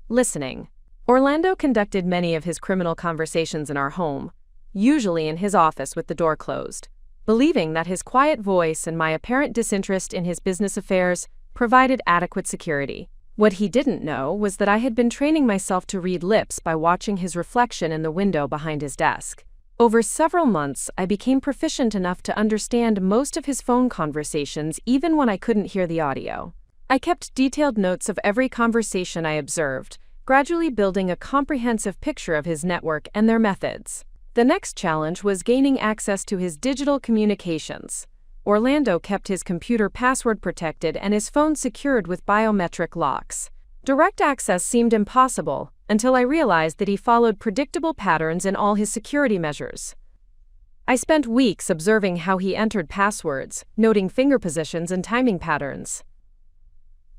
listening. Orlando conducted many of his criminal conversations in our home, usually in his office with the door closed, believing that his quiet voice and my apparent disinterest in his business affairs provided adequate security. What he didn't know was that I had been training myself to read lips by watching his reflection in the window behind his desk. Over several months, I became proficient enough to understand most of his phone conversations even when I couldn't hear the audio. I kept detailed notes of every conversation I observed, gradually building a comprehensive picture of his network and their methods. The next challenge was gaining access to his digital communications. Orlando kept his computer password protected and his phone secured with biometric locks. Direct access seemed impossible until I realized that he followed predictable patterns in all his security measures. I spent weeks observing how he entered passwords, noting finger positions and timing patterns.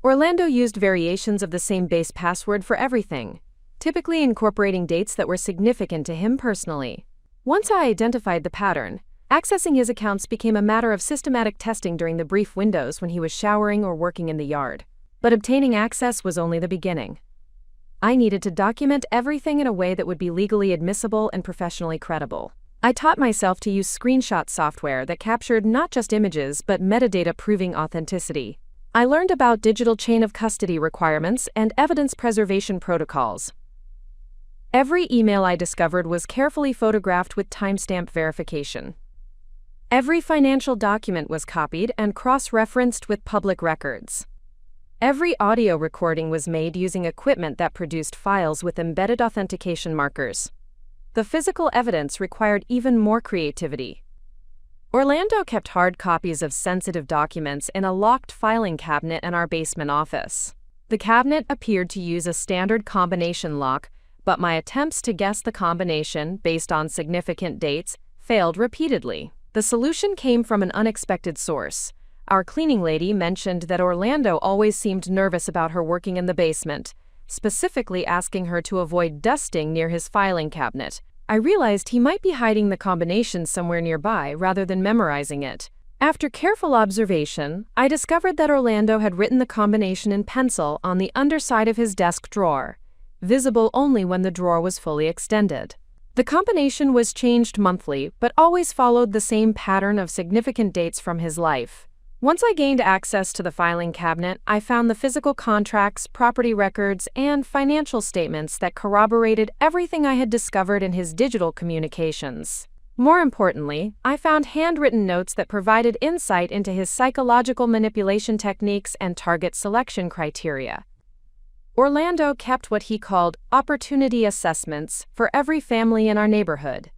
Orlando used variations of the same base password for everything, typically incorporating dates that were significant to him personally. Once I identified the pattern, accessing his accounts became a matter of systematic testing during the brief windows when he was showering or working in the yard. But obtaining access was only the beginning. I needed to document everything in a way that would be legally admissible and professionally credible. I taught myself to use screenshot software that captured not just images but metadata proving authenticity. I learned about digital chain of custody requirements and evidence preservation protocols. Every email I discovered was carefully photographed with timestamp verification. Every financial document was copied and cross-referenced with public records. Every audio recording was made using equipment that produced files with embedded authentication markers. The physical evidence required even more creativity. Orlando kept hard copies of sensitive documents in a locked filing cabinet in our basement office. The cabinet appeared to use a standard combination lock, but my attempts to guess the combination based on significant dates failed repeatedly. The solution came from an unexpected source. Our cleaning lady mentioned that Orlando always seemed nervous about her working in the basement, specifically asking her to avoid dusting near his filing cabinet. I realized he might be hiding the combination somewhere nearby rather than memorizing it. After careful observation, I discovered that Orlando had written the combination in pencil on the underside of his desk drawer, visible only when the drawer was fully extended. The combination was changed monthly, but always followed the same pattern of significant dates from his life. Once I gained access to the filing cabinet, I found the physical contracts, property records, and financial statements that corroborated everything I had discovered in his digital communications. More importantly, I found handwritten notes that provided insight into his psychological manipulation techniques and target selection criteria. Orlando kept what he called opportunity assessments for every family in our neighborhood.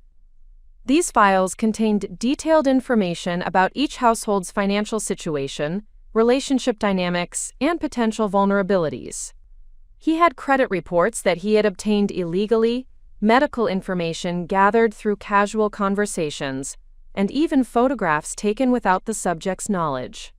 These files contained detailed information about each household's financial situation, relationship dynamics, and potential vulnerabilities. He had credit reports that he had obtained illegally, medical information gathered through casual conversations, and even photographs taken without the subject's knowledge.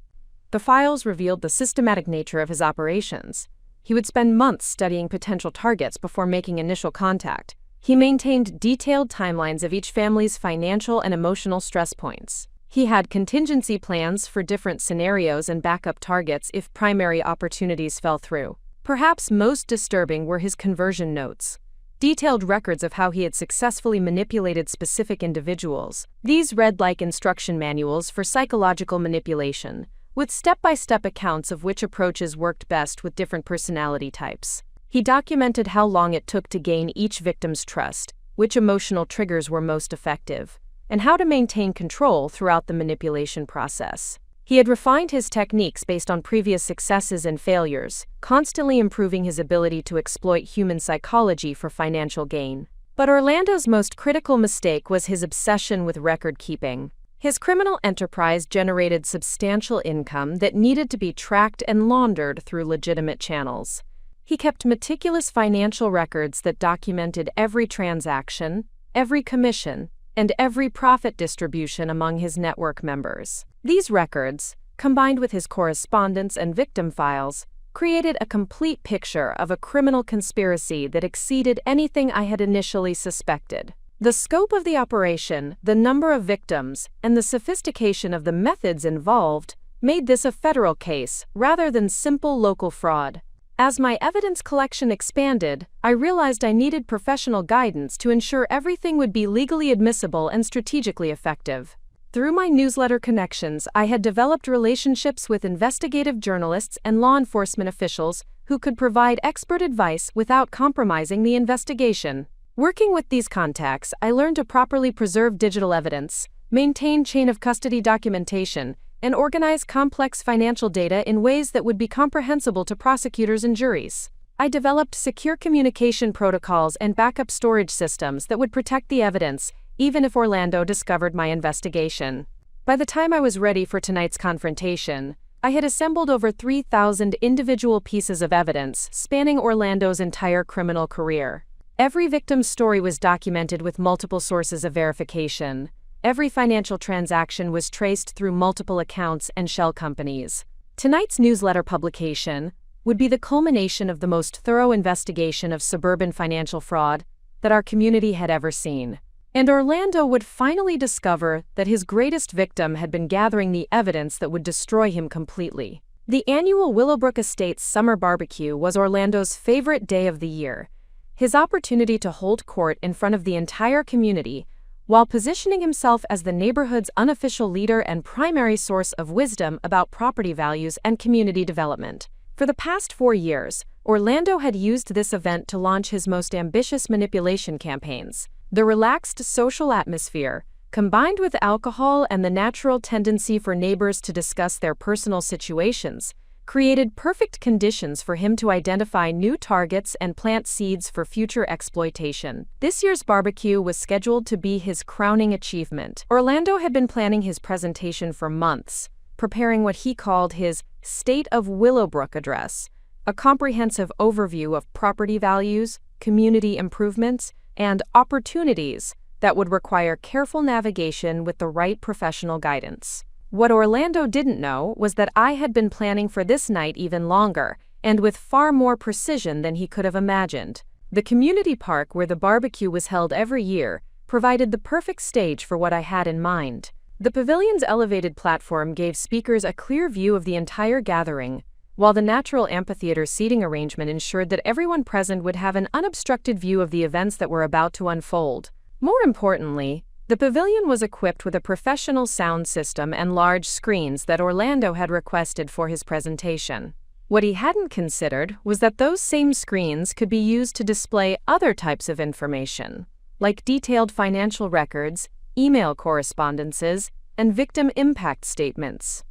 The files revealed the systematic nature of his operations. He would spend months studying potential targets before making initial contact. He maintained detailed timelines of each family's financial and emotional stress points. He had contingency plans for different scenarios and backup targets if primary opportunities fell through. Perhaps most disturbing were his conversion notes, detailed records of how he had successfully manipulated specific individuals. These read like instruction manuals for psychological manipulation, with step-by-step accounts of which approaches worked best with different personality types. He documented how long it took to gain each victim's trust, which emotional triggers were most effective, and how to maintain control throughout the manipulation process. He had refined his techniques based on previous successes and failures, constantly improving his ability to exploit human psychology for financial gain. But Orlando's most critical mistake was his obsession with record-keeping. His criminal enterprise generated substantial income that needed to be tracked and laundered through legitimate channels. He kept meticulous financial records that documented every transaction, every commission, and every profit distribution among his network members. These records, combined with his correspondence and victim files, created a complete picture of a criminal conspiracy that exceeded anything I had initially suspected. The scope of the operation, the number of victims, and the sophistication of the methods involved made this a federal case rather than simple local fraud. As my evidence collection expanded, I realized I needed professional guidance to ensure everything would be legally admissible and strategically effective. Through my newsletter connections, I had developed relationships with investigative journalists and law enforcement officials who could provide expert advice without compromising the investigation. Working with these contacts, I learned to properly preserve digital evidence, maintain chain of custody documentation, and organize complex financial data in ways that would be comprehensible to prosecutors and juries. I developed secure communication protocols and backup storage systems that would protect the evidence, even if Orlando discovered my investigation. By the time I was ready for tonight's confrontation, I had assembled over 3,000 individual pieces of evidence spanning Orlando's entire criminal career. Every victim's story was documented with multiple sources of verification. Every financial transaction was traced through multiple accounts and shell companies. Tonight's newsletter publication would be the culmination of the most thorough investigation of suburban financial fraud that our community had ever seen. And Orlando would finally discover that his greatest victim had been gathering the evidence that would destroy him completely. The annual Willowbrook Estates Summer Barbecue was Orlando's favorite day of the year. His opportunity to hold court in front of the entire community, while positioning himself as the neighborhood's unofficial leader and primary source of wisdom about property values and community development. For the past 4 years, Orlando had used this event to launch his most ambitious manipulation campaigns. The relaxed social atmosphere, combined with alcohol and the natural tendency for neighbors to discuss their personal situations, created perfect conditions for him to identify new targets and plant seeds for future exploitation. This year's barbecue was scheduled to be his crowning achievement. Orlando had been planning his presentation for months, preparing what he called his State of Willowbrook address, a comprehensive overview of property values, community improvements, and opportunities that would require careful navigation with the right professional guidance. What Orlando didn't know was that I had been planning for this night even longer, and with far more precision than he could have imagined. The community park where the barbecue was held every year provided the perfect stage for what I had in mind. The pavilion's elevated platform gave speakers a clear view of the entire gathering, while the natural amphitheater seating arrangement ensured that everyone present would have an unobstructed view of the events that were about to unfold. More importantly, the pavilion was equipped with a professional sound system and large screens that Orlando had requested for his presentation. What he hadn't considered was that those same screens could be used to display other types of information, like detailed financial records, email correspondences, and victim impact statements.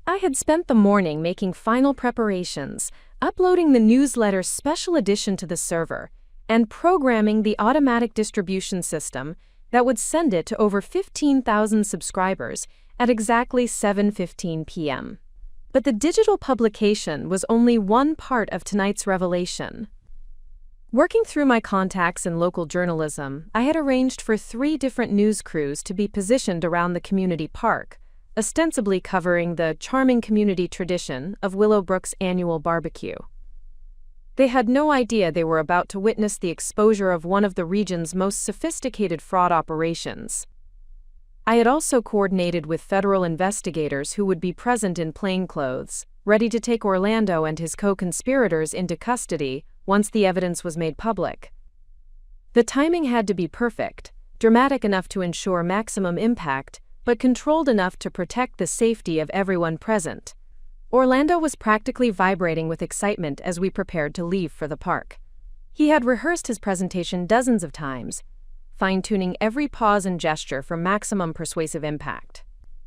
I had spent the morning making final preparations, uploading the newsletter's special edition to the server, and programming the automatic distribution system that would send it to over 15,000 subscribers at exactly 7:15 p.m. But the digital publication was only one part of tonight's revelation. Working through my contacts in local journalism, I had arranged for 3 different news crews to be positioned around the community park, ostensibly covering the charming community tradition of Willowbrook's annual barbecue. They had no idea they were about to witness the exposure of one of the region's most sophisticated fraud operations. I had also coordinated with federal investigators who would be present in plainclothes, ready to take Orlando and his co-conspirators into custody once the evidence was made public. The timing had to be perfect, dramatic enough to ensure maximum impact, but controlled enough to protect the safety of everyone present. Orlando was practically vibrating with excitement as we prepared to leave for the park. He had rehearsed his presentation dozens of times, fine-tuning every pause and gesture for maximum persuasive impact.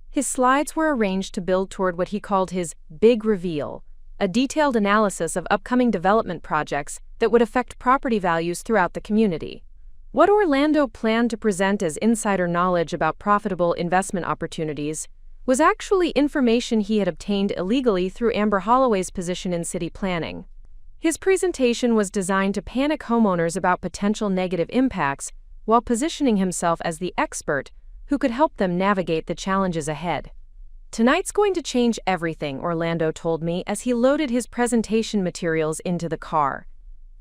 His slides were arranged to build toward what he called his big reveal, a detailed analysis of upcoming development projects that would affect property values throughout the community. What Orlando planned to present as insider knowledge about profitable investment opportunities was actually information he had obtained illegally through Amber Holloway's position in city planning. His presentation was designed to panic homeowners about potential negative impacts while positioning himself as the expert who could help them navigate the challenges ahead. "Tonight's going to change everything," Orlando told me as he loaded his presentation materials into the car.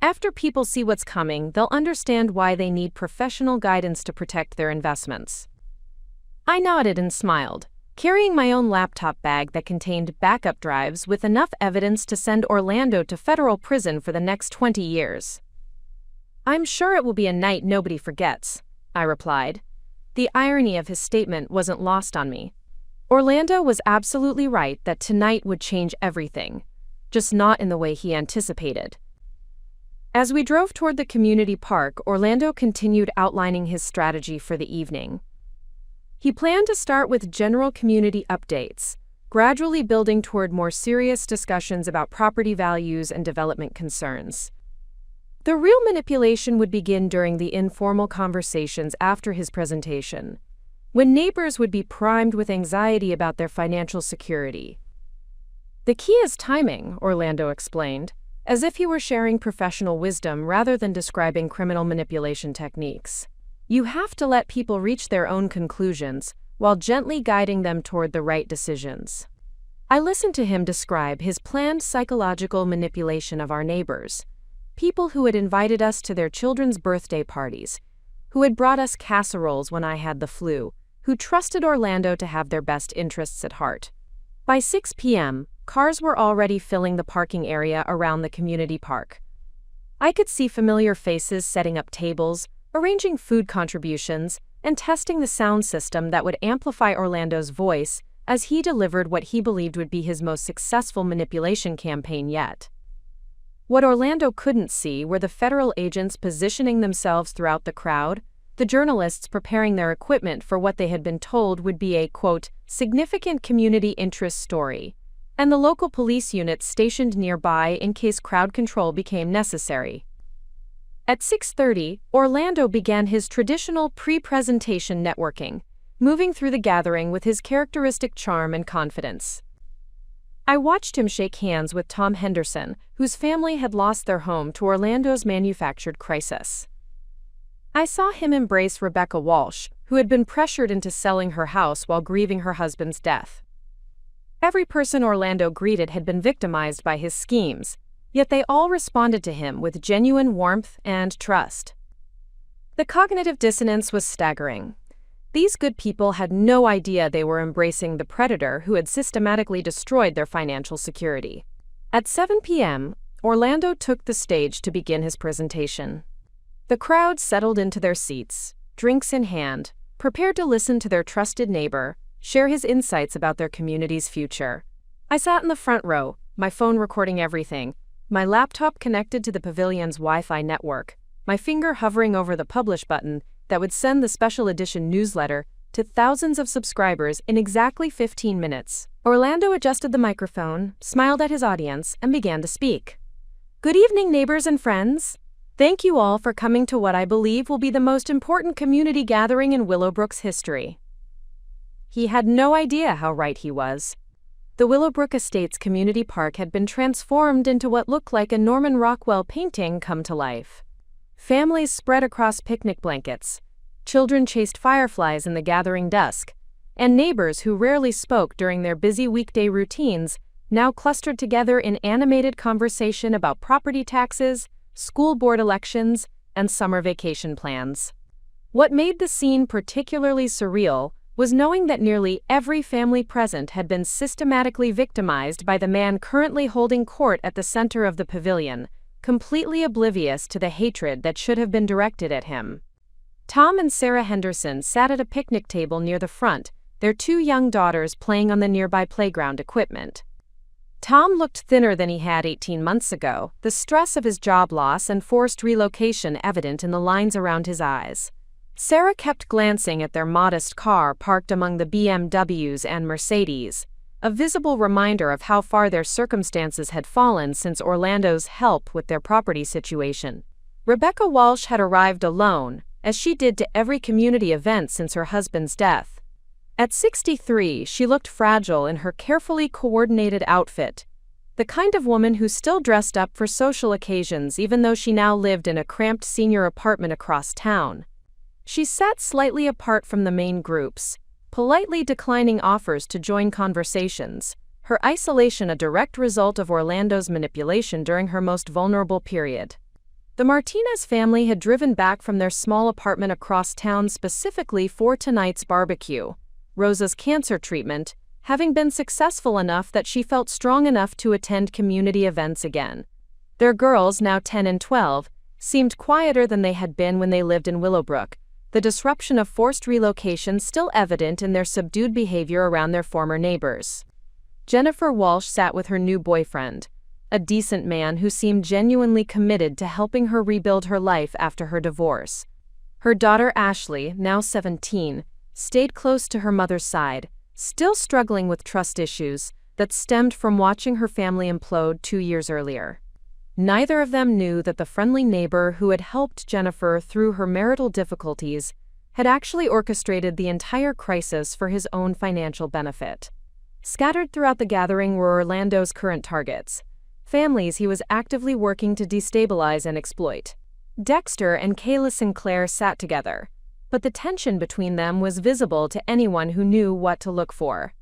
"After people see what's coming, they'll understand why they need professional guidance to protect their investments." I nodded and smiled, carrying my own laptop bag that contained backup drives with enough evidence to send Orlando to federal prison for the next 20 years. "I'm sure it will be a night nobody forgets," I replied. The irony of his statement wasn't lost on me. Orlando was absolutely right that tonight would change everything. just not in the way he anticipated. As we drove toward the community park, Orlando continued outlining his strategy for the evening. He planned to start with general community updates, gradually building toward more serious discussions about property values and development concerns. The real manipulation would begin during the informal conversations after his presentation, when neighbors would be primed with anxiety about their financial security. "The key is timing," Orlando explained, as if he were sharing professional wisdom rather than describing criminal manipulation techniques. "You have to let people reach their own conclusions while gently guiding them toward the right decisions." I listened to him describe his planned psychological manipulation of our neighbors, people who had invited us to their children's birthday parties, who had brought us casseroles when I had the flu, who trusted Orlando to have their best interests at heart. By 6 p.m., cars were already filling the parking area around the community park. I could see familiar faces setting up tables, arranging food contributions, and testing the sound system that would amplify Orlando's voice as he delivered what he believed would be his most successful manipulation campaign yet. What Orlando couldn't see were the federal agents positioning themselves throughout the crowd, the journalists preparing their equipment for what they had been told would be a, quote, significant community interest story, and the local police units stationed nearby in case crowd control became necessary. At 6:30, Orlando began his traditional pre-presentation networking, moving through the gathering with his characteristic charm and confidence. I watched him shake hands with Tom Henderson, whose family had lost their home to Orlando's manufactured crisis. I saw him embrace Rebecca Walsh, who had been pressured into selling her house while grieving her husband's death. Every person Orlando greeted had been victimized by his schemes, yet they all responded to him with genuine warmth and trust. The cognitive dissonance was staggering. These good people had no idea they were embracing the predator who had systematically destroyed their financial security. At 7 p.m., Orlando took the stage to begin his presentation. The crowd settled into their seats, drinks in hand, prepared to listen to their trusted neighbor share his insights about their community's future. I sat in the front row, my phone recording everything, my laptop connected to the pavilion's Wi-Fi network, my finger hovering over the publish button that would send the special edition newsletter to thousands of subscribers in exactly 15 minutes. Orlando adjusted the microphone, smiled at his audience, and began to speak. "Good evening, neighbors and friends. Thank you all for coming to what I believe will be the most important community gathering in Willowbrook's history." He had no idea how right he was. The Willowbrook Estates Community Park had been transformed into what looked like a Norman Rockwell painting come to life. Families spread across picnic blankets, children chased fireflies in the gathering dusk, and neighbors who rarely spoke during their busy weekday routines now clustered together in animated conversation about property taxes, school board elections, and summer vacation plans. What made the scene particularly surreal was knowing that nearly every family present had been systematically victimized by the man currently holding court at the center of the pavilion, completely oblivious to the hatred that should have been directed at him. Tom and Sarah Henderson sat at a picnic table near the front, their 2 young daughters playing on the nearby playground equipment. Tom looked thinner than he had 18 months ago, the stress of his job loss and forced relocation evident in the lines around his eyes. Sarah kept glancing at their modest car parked among the BMWs and Mercedes, a visible reminder of how far their circumstances had fallen since Orlando's help with their property situation. Rebecca Walsh had arrived alone, as she did to every community event since her husband's death. At 63, she looked fragile in her carefully coordinated outfit, the kind of woman who still dressed up for social occasions even though she now lived in a cramped senior apartment across town. She sat slightly apart from the main groups, politely declining offers to join conversations, her isolation a direct result of Orlando's manipulation during her most vulnerable period. The Martinez family had driven back from their small apartment across town specifically for tonight's barbecue, Rosa's cancer treatment, having been successful enough that she felt strong enough to attend community events again. Their girls, now 10 and 12, seemed quieter than they had been when they lived in Willowbrook, the disruption of forced relocation still evident in their subdued behavior around their former neighbors. Jennifer Walsh sat with her new boyfriend, a decent man who seemed genuinely committed to helping her rebuild her life after her divorce. Her daughter Ashley, now 17, stayed close to her mother's side, still struggling with trust issues that stemmed from watching her family implode 2 years earlier. Neither of them knew that the friendly neighbor who had helped Jennifer through her marital difficulties had actually orchestrated the entire crisis for his own financial benefit. Scattered throughout the gathering were Orlando's current targets, families he was actively working to destabilize and exploit. Dexter and Kayla Sinclair sat together, but the tension between them was visible to anyone who knew what to look for.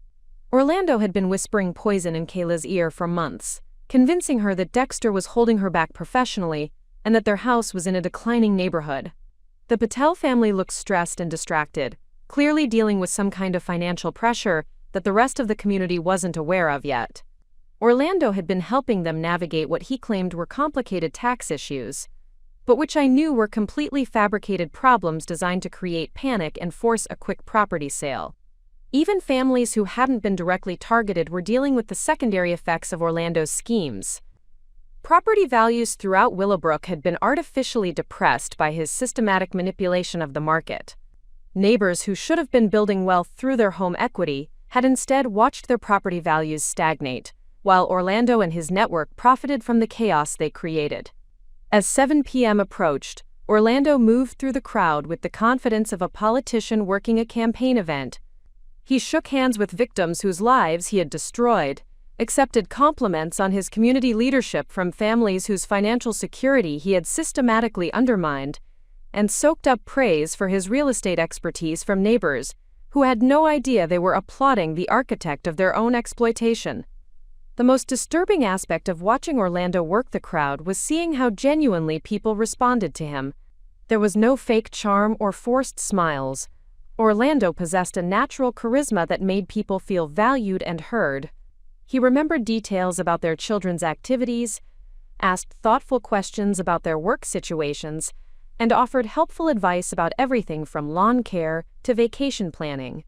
Orlando had been whispering poison in Kayla's ear for months, convincing her that Dexter was holding her back professionally and that their house was in a declining neighborhood. The Patel family looked stressed and distracted, clearly dealing with some kind of financial pressure that the rest of the community wasn't aware of yet. Orlando had been helping them navigate what he claimed were complicated tax issues, but which I knew were completely fabricated problems designed to create panic and force a quick property sale. Even families who hadn't been directly targeted were dealing with the secondary effects of Orlando's schemes. Property values throughout Willowbrook had been artificially depressed by his systematic manipulation of the market. Neighbors who should have been building wealth through their home equity had instead watched their property values stagnate, while Orlando and his network profited from the chaos they created. As 7 p.m. approached, Orlando moved through the crowd with the confidence of a politician working a campaign event. He shook hands with victims whose lives he had destroyed, accepted compliments on his community leadership from families whose financial security he had systematically undermined, and soaked up praise for his real estate expertise from neighbors who had no idea they were applauding the architect of their own exploitation. The most disturbing aspect of watching Orlando work the crowd was seeing how genuinely people responded to him. There was no fake charm or forced smiles. Orlando possessed a natural charisma that made people feel valued and heard. He remembered details about their children's activities, asked thoughtful questions about their work situations, and offered helpful advice about everything from lawn care to vacation planning.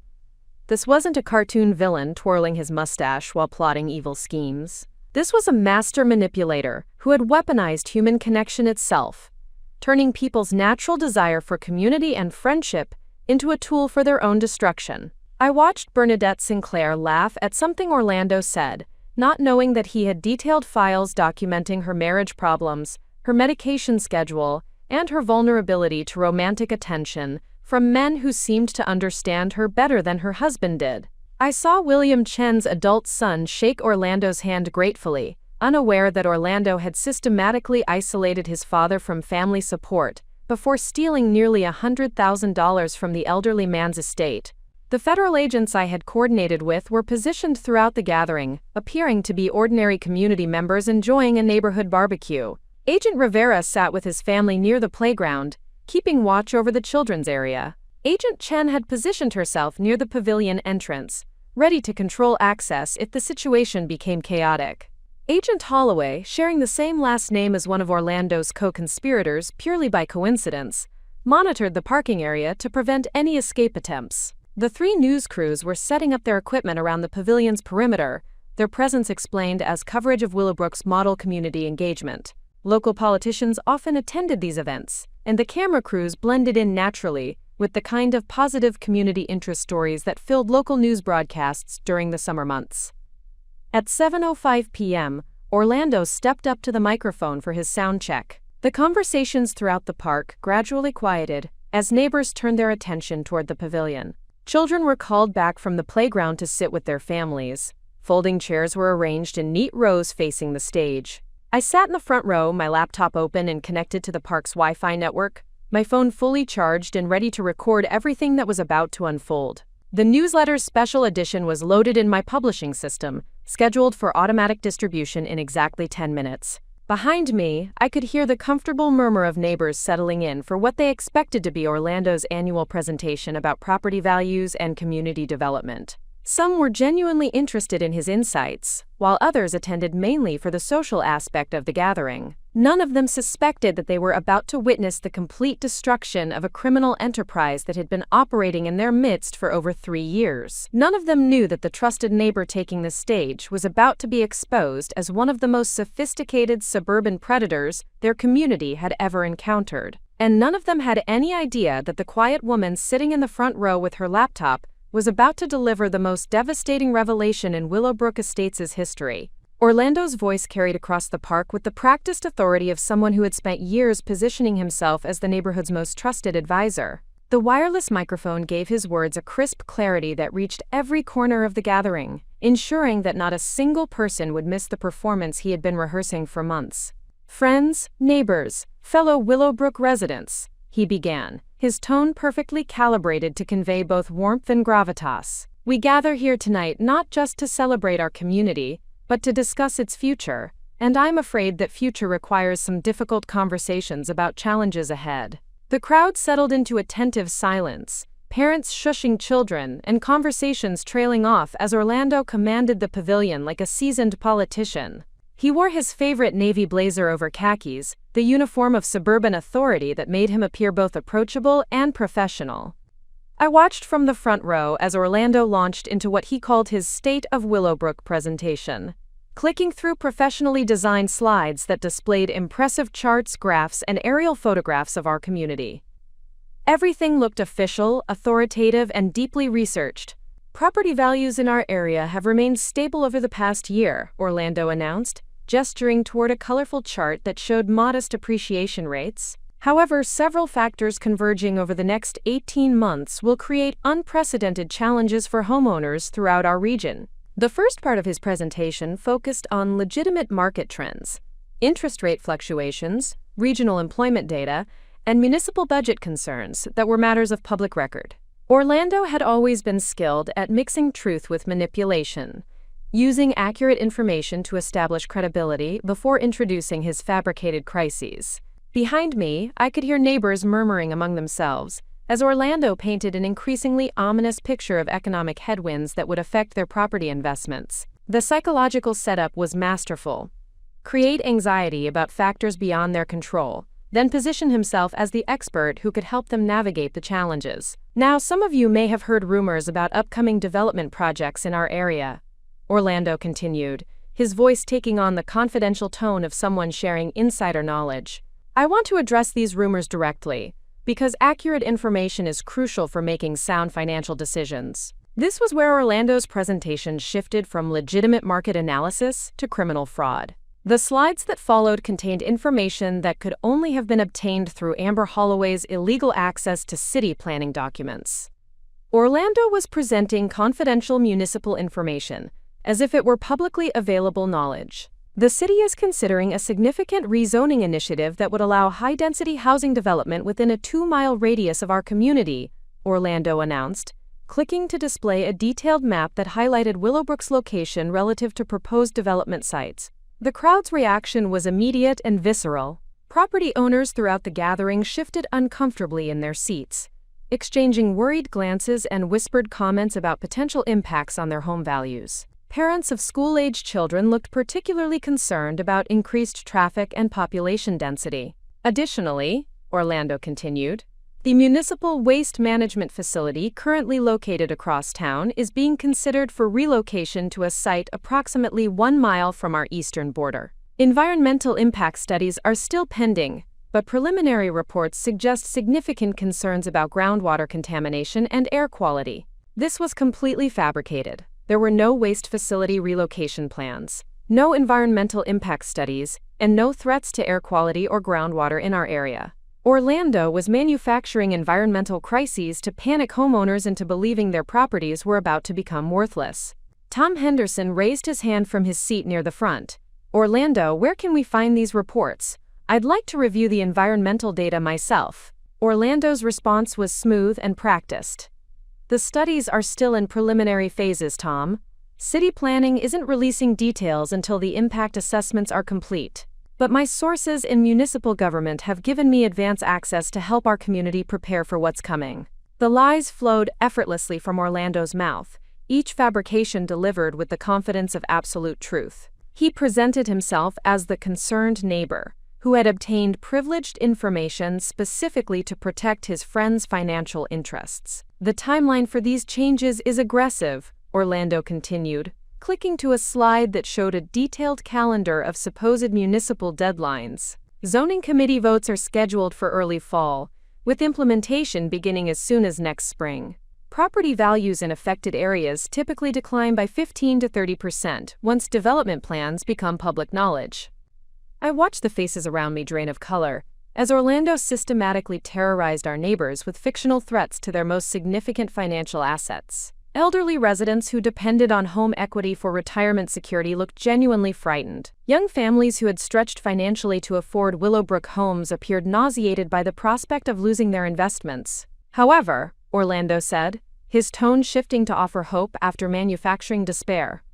This wasn't a cartoon villain twirling his mustache while plotting evil schemes. This was a master manipulator who had weaponized human connection itself, turning people's natural desire for community and friendship into a tool for their own destruction. I watched Bernadette Sinclair laugh at something Orlando said, not knowing that he had detailed files documenting her marriage problems, her medication schedule, and her vulnerability to romantic attention from men who seemed to understand her better than her husband did. I saw William Chen's adult son shake Orlando's hand gratefully, unaware that Orlando had systematically isolated his father from family support before stealing nearly $100,000 from the elderly man's estate. The federal agents I had coordinated with were positioned throughout the gathering, appearing to be ordinary community members enjoying a neighborhood barbecue. Agent Rivera sat with his family near the playground, keeping watch over the children's area. Agent Chen had positioned herself near the pavilion entrance, ready to control access if the situation became chaotic. Agent Holloway, sharing the same last name as one of Orlando's co-conspirators purely by coincidence, monitored the parking area to prevent any escape attempts. The 3 news crews were setting up their equipment around the pavilion's perimeter, their presence explained as coverage of Willowbrook's model community engagement. Local politicians often attended these events, and the camera crews blended in naturally with the kind of positive community interest stories that filled local news broadcasts during the summer months. At 7:05 p.m., Orlando stepped up to the microphone for his sound check. The conversations throughout the park gradually quieted as neighbors turned their attention toward the pavilion. Children were called back from the playground to sit with their families. Folding chairs were arranged in neat rows facing the stage. I sat in the front row, my laptop open and connected to the park's Wi-Fi network, my phone fully charged and ready to record everything that was about to unfold. The newsletter's special edition was loaded in my publishing system, scheduled for automatic distribution in exactly 10 minutes. Behind me, I could hear the comfortable murmur of neighbors settling in for what they expected to be Orlando's annual presentation about property values and community development. Some were genuinely interested in his insights, while others attended mainly for the social aspect of the gathering. None of them suspected that they were about to witness the complete destruction of a criminal enterprise that had been operating in their midst for over 3 years. None of them knew that the trusted neighbor taking the stage was about to be exposed as one of the most sophisticated suburban predators their community had ever encountered. And none of them had any idea that the quiet woman sitting in the front row with her laptop was about to deliver the most devastating revelation in Willowbrook Estates' history. Orlando's voice carried across the park with the practiced authority of someone who had spent years positioning himself as the neighborhood's most trusted advisor. The wireless microphone gave his words a crisp clarity that reached every corner of the gathering, ensuring that not a single person would miss the performance he had been rehearsing for months. "Friends, neighbors, fellow Willowbrook residents," he began, his tone perfectly calibrated to convey both warmth and gravitas. "We gather here tonight not just to celebrate our community, but to discuss its future, and I'm afraid that future requires some difficult conversations about challenges ahead." The crowd settled into attentive silence, parents shushing children and conversations trailing off as Orlando commanded the pavilion like a seasoned politician. He wore his favorite navy blazer over khakis, the uniform of suburban authority that made him appear both approachable and professional. I watched from the front row as Orlando launched into what he called his State of Willowbrook presentation, clicking through professionally designed slides that displayed impressive charts, graphs, and aerial photographs of our community. Everything looked official, authoritative, and deeply researched. "Property values in our area have remained stable over the past year," Orlando announced, gesturing toward a colorful chart that showed modest appreciation rates. "However, several factors converging over the next 18 months will create unprecedented challenges for homeowners throughout our region." The first part of his presentation focused on legitimate market trends, interest rate fluctuations, regional employment data, and municipal budget concerns that were matters of public record. Orlando had always been skilled at mixing truth with manipulation, using accurate information to establish credibility before introducing his fabricated crises. Behind me, I could hear neighbors murmuring among themselves, as Orlando painted an increasingly ominous picture of economic headwinds that would affect their property investments. The psychological setup was masterful. Create anxiety about factors beyond their control, then position himself as the expert who could help them navigate the challenges. "Now, some of you may have heard rumors about upcoming development projects in our area," Orlando continued, his voice taking on the confidential tone of someone sharing insider knowledge. "I want to address these rumors directly, because accurate information is crucial for making sound financial decisions." This was where Orlando's presentation shifted from legitimate market analysis to criminal fraud. The slides that followed contained information that could only have been obtained through Amber Holloway's illegal access to city planning documents. Orlando was presenting confidential municipal information, as if it were publicly available knowledge. "The city is considering a significant rezoning initiative that would allow high-density housing development within a 2-mile radius of our community," Orlando announced, clicking to display a detailed map that highlighted Willowbrook's location relative to proposed development sites. The crowd's reaction was immediate and visceral. Property owners throughout the gathering shifted uncomfortably in their seats, exchanging worried glances and whispered comments about potential impacts on their home values. Parents of school-aged children looked particularly concerned about increased traffic and population density. Additionally, Orlando continued, the municipal waste management facility currently located across town is being considered for relocation to a site approximately 1 mile from our eastern border. Environmental impact studies are still pending, but preliminary reports suggest significant concerns about groundwater contamination and air quality. This was completely fabricated. There were no waste facility relocation plans, no environmental impact studies, and no threats to air quality or groundwater in our area. Orlando was manufacturing environmental crises to panic homeowners into believing their properties were about to become worthless. Tom Henderson raised his hand from his seat near the front. "Orlando, where can we find these reports? I'd like to review the environmental data myself." Orlando's response was smooth and practiced. "The studies are still in preliminary phases, Tom. City planning isn't releasing details until the impact assessments are complete. But my sources in municipal government have given me advance access to help our community prepare for what's coming." The lies flowed effortlessly from Orlando's mouth, each fabrication delivered with the confidence of absolute truth. He presented himself as the concerned neighbor, who had obtained privileged information specifically to protect his friend's financial interests. "The timeline for these changes is aggressive," Orlando continued, clicking to a slide that showed a detailed calendar of supposed municipal deadlines. "Zoning committee votes are scheduled for early fall, with implementation beginning as soon as next spring. Property values in affected areas typically decline by 15 to 30% once development plans become public knowledge." I watched the faces around me drain of color as Orlando systematically terrorized our neighbors with fictional threats to their most significant financial assets. Elderly residents who depended on home equity for retirement security looked genuinely frightened. Young families who had stretched financially to afford Willowbrook homes appeared nauseated by the prospect of losing their investments. "However," Orlando said, his tone shifting to offer hope after manufacturing despair,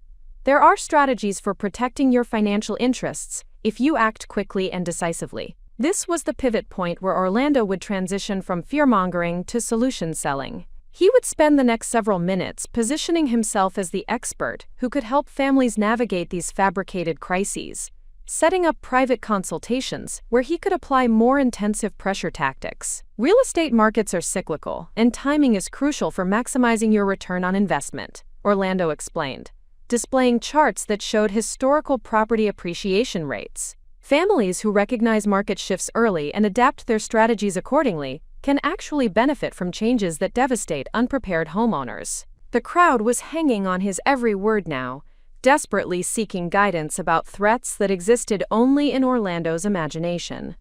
"there are strategies for protecting your financial interests if you act quickly and decisively." This was the pivot point where Orlando would transition from fear-mongering to solution selling. He would spend the next several minutes positioning himself as the expert who could help families navigate these fabricated crises, setting up private consultations where he could apply more intensive pressure tactics. "Real estate markets are cyclical, and timing is crucial for maximizing your return on investment," Orlando explained, displaying charts that showed historical property appreciation rates. Families who recognize market shifts early and adapt their strategies accordingly can actually benefit from changes that devastate unprepared homeowners. The crowd was hanging on his every word now, desperately seeking guidance about threats that existed only in Orlando's imagination.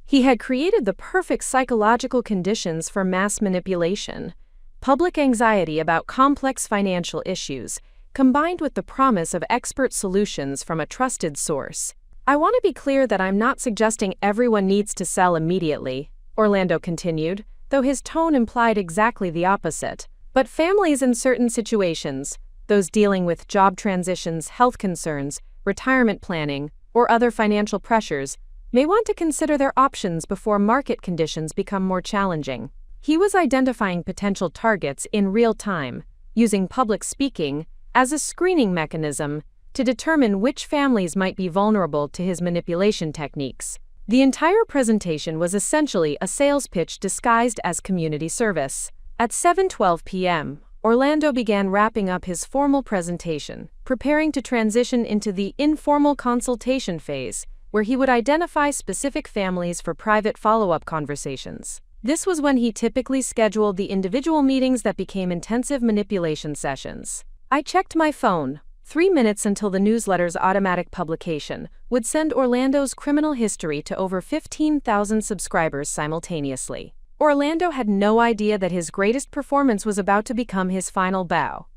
He had created the perfect psychological conditions for mass manipulation: public anxiety about complex financial issues, combined with the promise of expert solutions from a trusted source. "I want to be clear that I'm not suggesting everyone needs to sell immediately," Orlando continued, though his tone implied exactly the opposite. "But families in certain situations, those dealing with job transitions, health concerns, retirement planning, or other financial pressures, may want to consider their options before market conditions become more challenging." He was identifying potential targets in real time, using public speaking as a screening mechanism to determine which families might be vulnerable to his manipulation techniques. The entire presentation was essentially a sales pitch disguised as community service. At 7:12 p.m., Orlando began wrapping up his formal presentation, preparing to transition into the informal consultation phase, where he would identify specific families for private follow-up conversations. This was when he typically scheduled the individual meetings that became intensive manipulation sessions. I checked my phone. 3 minutes until the newsletter's automatic publication would send Orlando's criminal history to over 15,000 subscribers simultaneously. Orlando had no idea that his greatest performance was about to become his final bow.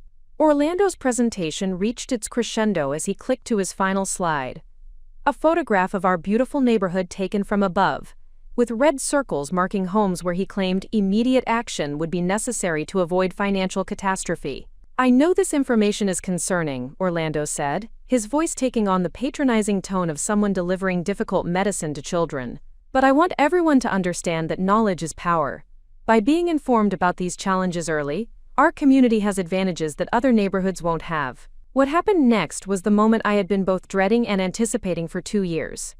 Orlando's presentation reached its crescendo as he clicked to his final slide. A photograph of our beautiful neighborhood taken from above, with red circles marking homes where he claimed immediate action would be necessary to avoid financial catastrophe. "I know this information is concerning," Orlando said, his voice taking on the patronizing tone of someone delivering difficult medicine to children. "But I want everyone to understand that knowledge is power. By being informed about these challenges early, our community has advantages that other neighborhoods won't have." What happened next was the moment I had been both dreading and anticipating for 2 years.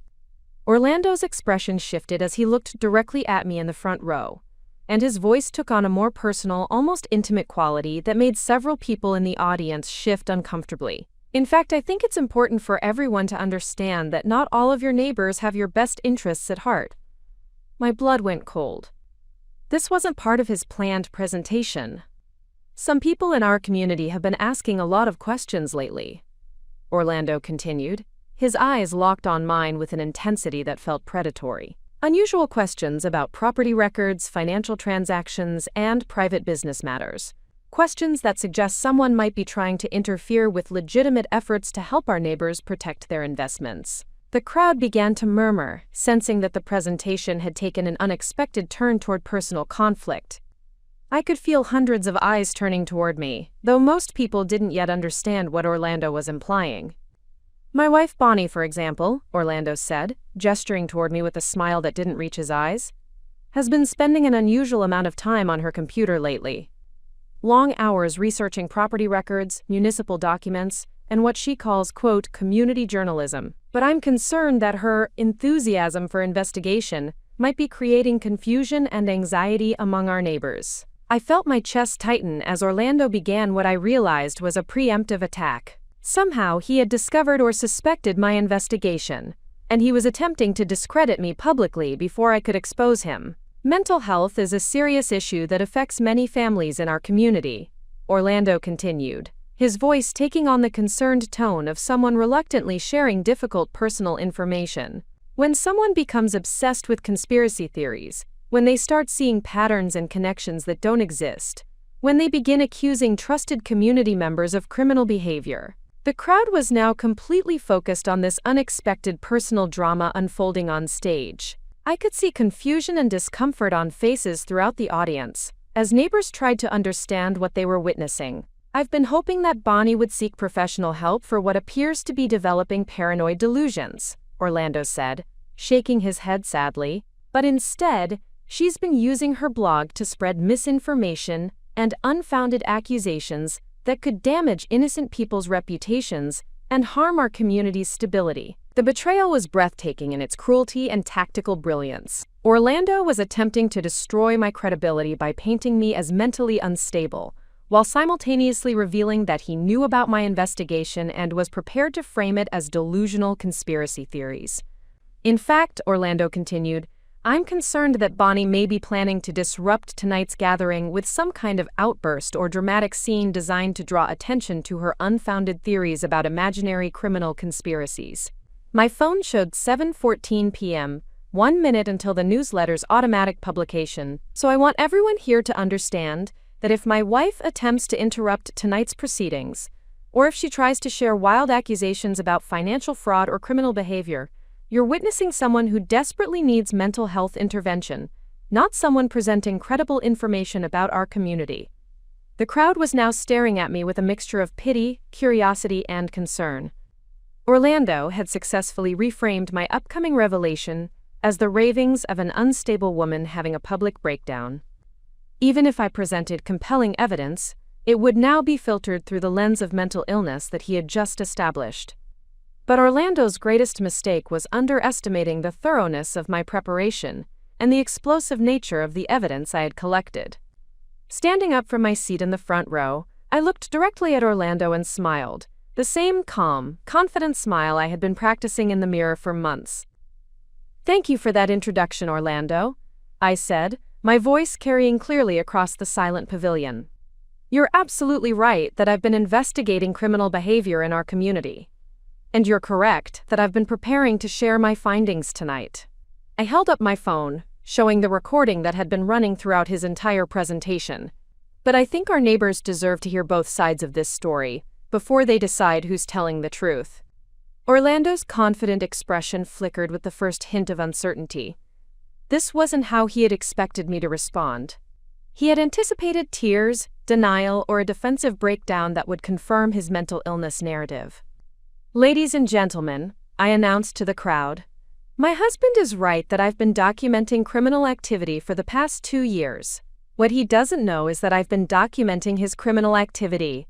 Orlando's expression shifted as he looked directly at me in the front row, and his voice took on a more personal, almost intimate quality that made several people in the audience shift uncomfortably. "In fact, I think it's important for everyone to understand that not all of your neighbors have your best interests at heart." My blood went cold. This wasn't part of his planned presentation. "Some people in our community have been asking a lot of questions lately," Orlando continued, his eyes locked on mine with an intensity that felt predatory. "Unusual questions about property records, financial transactions, and private business matters. Questions that suggest someone might be trying to interfere with legitimate efforts to help our neighbors protect their investments." The crowd began to murmur, sensing that the presentation had taken an unexpected turn toward personal conflict. I could feel hundreds of eyes turning toward me, though most people didn't yet understand what Orlando was implying. "My wife Bonnie, for example," Orlando said, gesturing toward me with a smile that didn't reach his eyes, "has been spending an unusual amount of time on her computer lately." long hours researching property records, municipal documents, and what she calls, quote, community journalism. But I'm concerned that her enthusiasm for investigation might be creating confusion and anxiety among our neighbors. I felt my chest tighten as Orlando began what I realized was a preemptive attack. Somehow he had discovered or suspected my investigation, and he was attempting to discredit me publicly before I could expose him. Mental health is a serious issue that affects many families in our community, Orlando continued, his voice taking on the concerned tone of someone reluctantly sharing difficult personal information. When someone becomes obsessed with conspiracy theories, when they start seeing patterns and connections that don't exist, when they begin accusing trusted community members of criminal behavior. The crowd was now completely focused on this unexpected personal drama unfolding on stage. I could see confusion and discomfort on faces throughout the audience, as neighbors tried to understand what they were witnessing. I've been hoping that Bonnie would seek professional help for what appears to be developing paranoid delusions, Orlando said, shaking his head sadly. But instead, she's been using her blog to spread misinformation and unfounded accusations that could damage innocent people's reputations and harm our community's stability. The betrayal was breathtaking in its cruelty and tactical brilliance. Orlando was attempting to destroy my credibility by painting me as mentally unstable, while simultaneously revealing that he knew about my investigation and was prepared to frame it as delusional conspiracy theories. In fact, Orlando continued, I'm concerned that Bonnie may be planning to disrupt tonight's gathering with some kind of outburst or dramatic scene designed to draw attention to her unfounded theories about imaginary criminal conspiracies. My phone showed 7:14 p.m., 1 minute until the newsletter's automatic publication, so I want everyone here to understand that if my wife attempts to interrupt tonight's proceedings, or if she tries to share wild accusations about financial fraud or criminal behavior, you're witnessing someone who desperately needs mental health intervention, not someone presenting credible information about our community. The crowd was now staring at me with a mixture of pity, curiosity, and concern. Orlando had successfully reframed my upcoming revelation as the ravings of an unstable woman having a public breakdown. Even if I presented compelling evidence, it would now be filtered through the lens of mental illness that he had just established. But Orlando's greatest mistake was underestimating the thoroughness of my preparation and the explosive nature of the evidence I had collected. Standing up from my seat in the front row, I looked directly at Orlando and smiled, the same calm, confident smile I had been practicing in the mirror for months. Thank you for that introduction, Orlando, I said, my voice carrying clearly across the silent pavilion. You're absolutely right that I've been investigating criminal behavior in our community. And you're correct that I've been preparing to share my findings tonight. I held up my phone, showing the recording that had been running throughout his entire presentation. But I think our neighbors deserve to hear both sides of this story before they decide who's telling the truth. Orlando's confident expression flickered with the first hint of uncertainty. This wasn't how he had expected me to respond. He had anticipated tears, denial, or a defensive breakdown that would confirm his mental illness narrative. Ladies and gentlemen, I announced to the crowd, my husband is right that I've been documenting criminal activity for the past 2 years. What he doesn't know is that I've been documenting his criminal activity.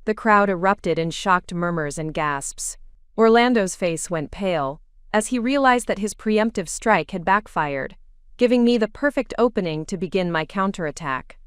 The crowd erupted in shocked murmurs and gasps. Orlando's face went pale, as he realized that his preemptive strike had backfired, giving me the perfect opening to begin my counterattack.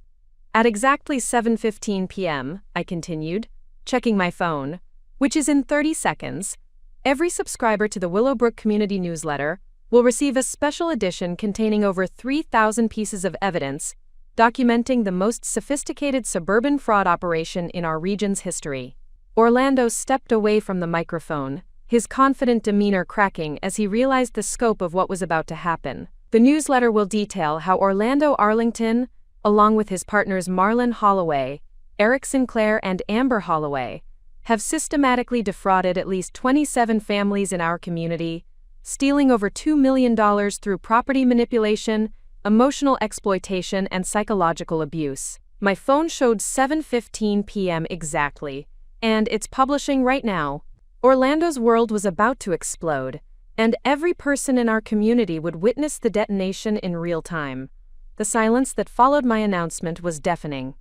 At exactly 7:15 p.m., I continued, checking my phone, which is in 30 seconds, every subscriber to the Willowbrook Community Newsletter will receive a special edition containing over 3,000 pieces of evidence documenting the most sophisticated suburban fraud operation in our region's history. Orlando stepped away from the microphone, his confident demeanor cracking as he realized the scope of what was about to happen. The newsletter will detail how Orlando Arlington, along with his partners Marlon Holloway, Eric Sinclair, and Amber Holloway, have systematically defrauded at least 27 families in our community, stealing over $2 million through property manipulation, emotional exploitation, and psychological abuse. My phone showed 7:15 p.m. exactly, and it's publishing right now. Orlando's world was about to explode, and every person in our community would witness the detonation in real time. The silence that followed my announcement was deafening.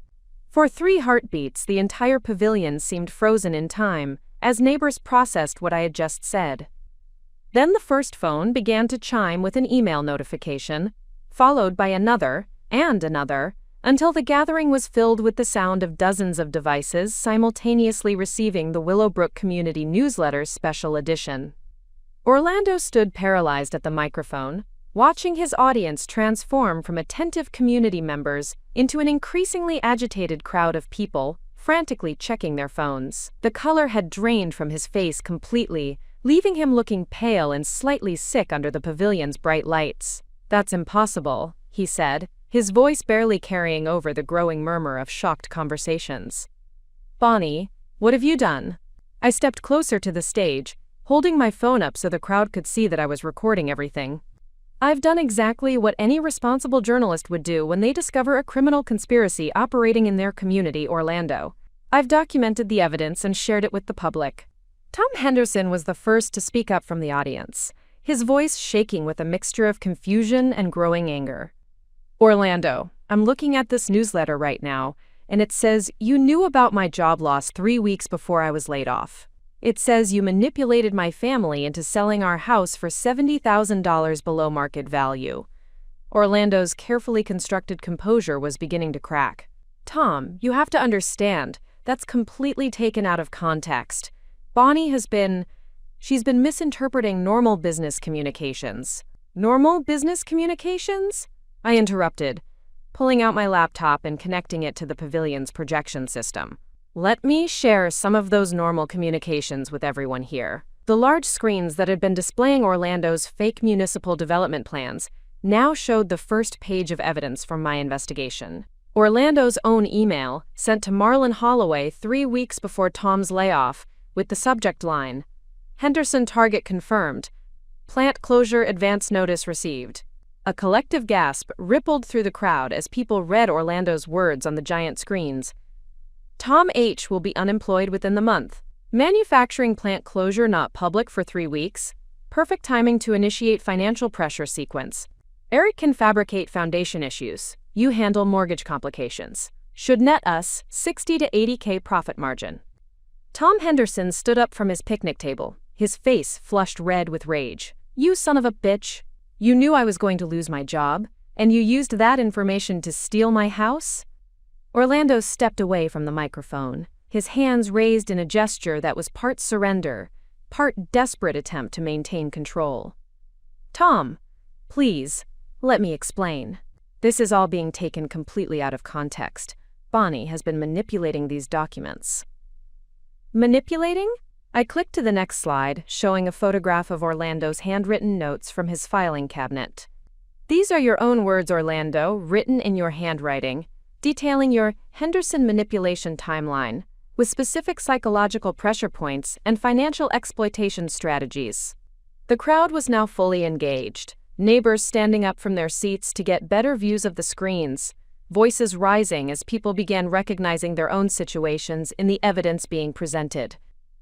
For 3 heartbeats, the entire pavilion seemed frozen in time, as neighbors processed what I had just said. Then the first phone began to chime with an email notification, followed by another, and another, until the gathering was filled with the sound of dozens of devices simultaneously receiving the Willowbrook Community Newsletter's special edition. Orlando stood paralyzed at the microphone, watching his audience transform from attentive community members into an increasingly agitated crowd of people, frantically checking their phones. The color had drained from his face completely, leaving him looking pale and slightly sick under the pavilion's bright lights. "That's impossible," he said, his voice barely carrying over the growing murmur of shocked conversations. "Bonnie, what have you done?" I stepped closer to the stage, holding my phone up so the crowd could see that I was recording everything. "I've done exactly what any responsible journalist would do when they discover a criminal conspiracy operating in their community, Orlando. I've documented the evidence and shared it with the public." Tom Henderson was the first to speak up from the audience, his voice shaking with a mixture of confusion and growing anger. "Orlando, I'm looking at this newsletter right now, and it says you knew about my job loss 3 weeks before I was laid off. It says you manipulated my family into selling our house for $70,000 below market value." Orlando's carefully constructed composure was beginning to crack. "Tom, you have to understand, that's completely taken out of context. Bonnie she's been misinterpreting normal business communications." "Normal business communications?" I interrupted, pulling out my laptop and connecting it to the pavilion's projection system. "Let me share some of those normal communications with everyone here." The large screens that had been displaying Orlando's fake municipal development plans now showed the first page of evidence from my investigation. Orlando's own email, sent to Marlon Holloway 3 weeks before Tom's layoff, with the subject line, "Henderson target confirmed. Plant closure advance notice received." A collective gasp rippled through the crowd as people read Orlando's words on the giant screens. "Tom H. will be unemployed within the month. Manufacturing plant closure not public for 3 weeks. Perfect timing to initiate financial pressure sequence. Eric can fabricate foundation issues. You handle mortgage complications. Should net us 60 to 80K profit margin." Tom Henderson stood up from his picnic table, his face flushed red with rage. "You son of a bitch. You knew I was going to lose my job, and you used that information to steal my house?" Orlando stepped away from the microphone, his hands raised in a gesture that was part surrender, part desperate attempt to maintain control. "Tom, please, let me explain. This is all being taken completely out of context. Bonnie has been manipulating these documents." "Manipulating?" I clicked to the next slide, showing a photograph of Orlando's handwritten notes from his filing cabinet. "These are your own words, Orlando, written in your handwriting, detailing your Henderson manipulation timeline, with specific psychological pressure points and financial exploitation strategies." The crowd was now fully engaged, neighbors standing up from their seats to get better views of the screens, voices rising as people began recognizing their own situations in the evidence being presented.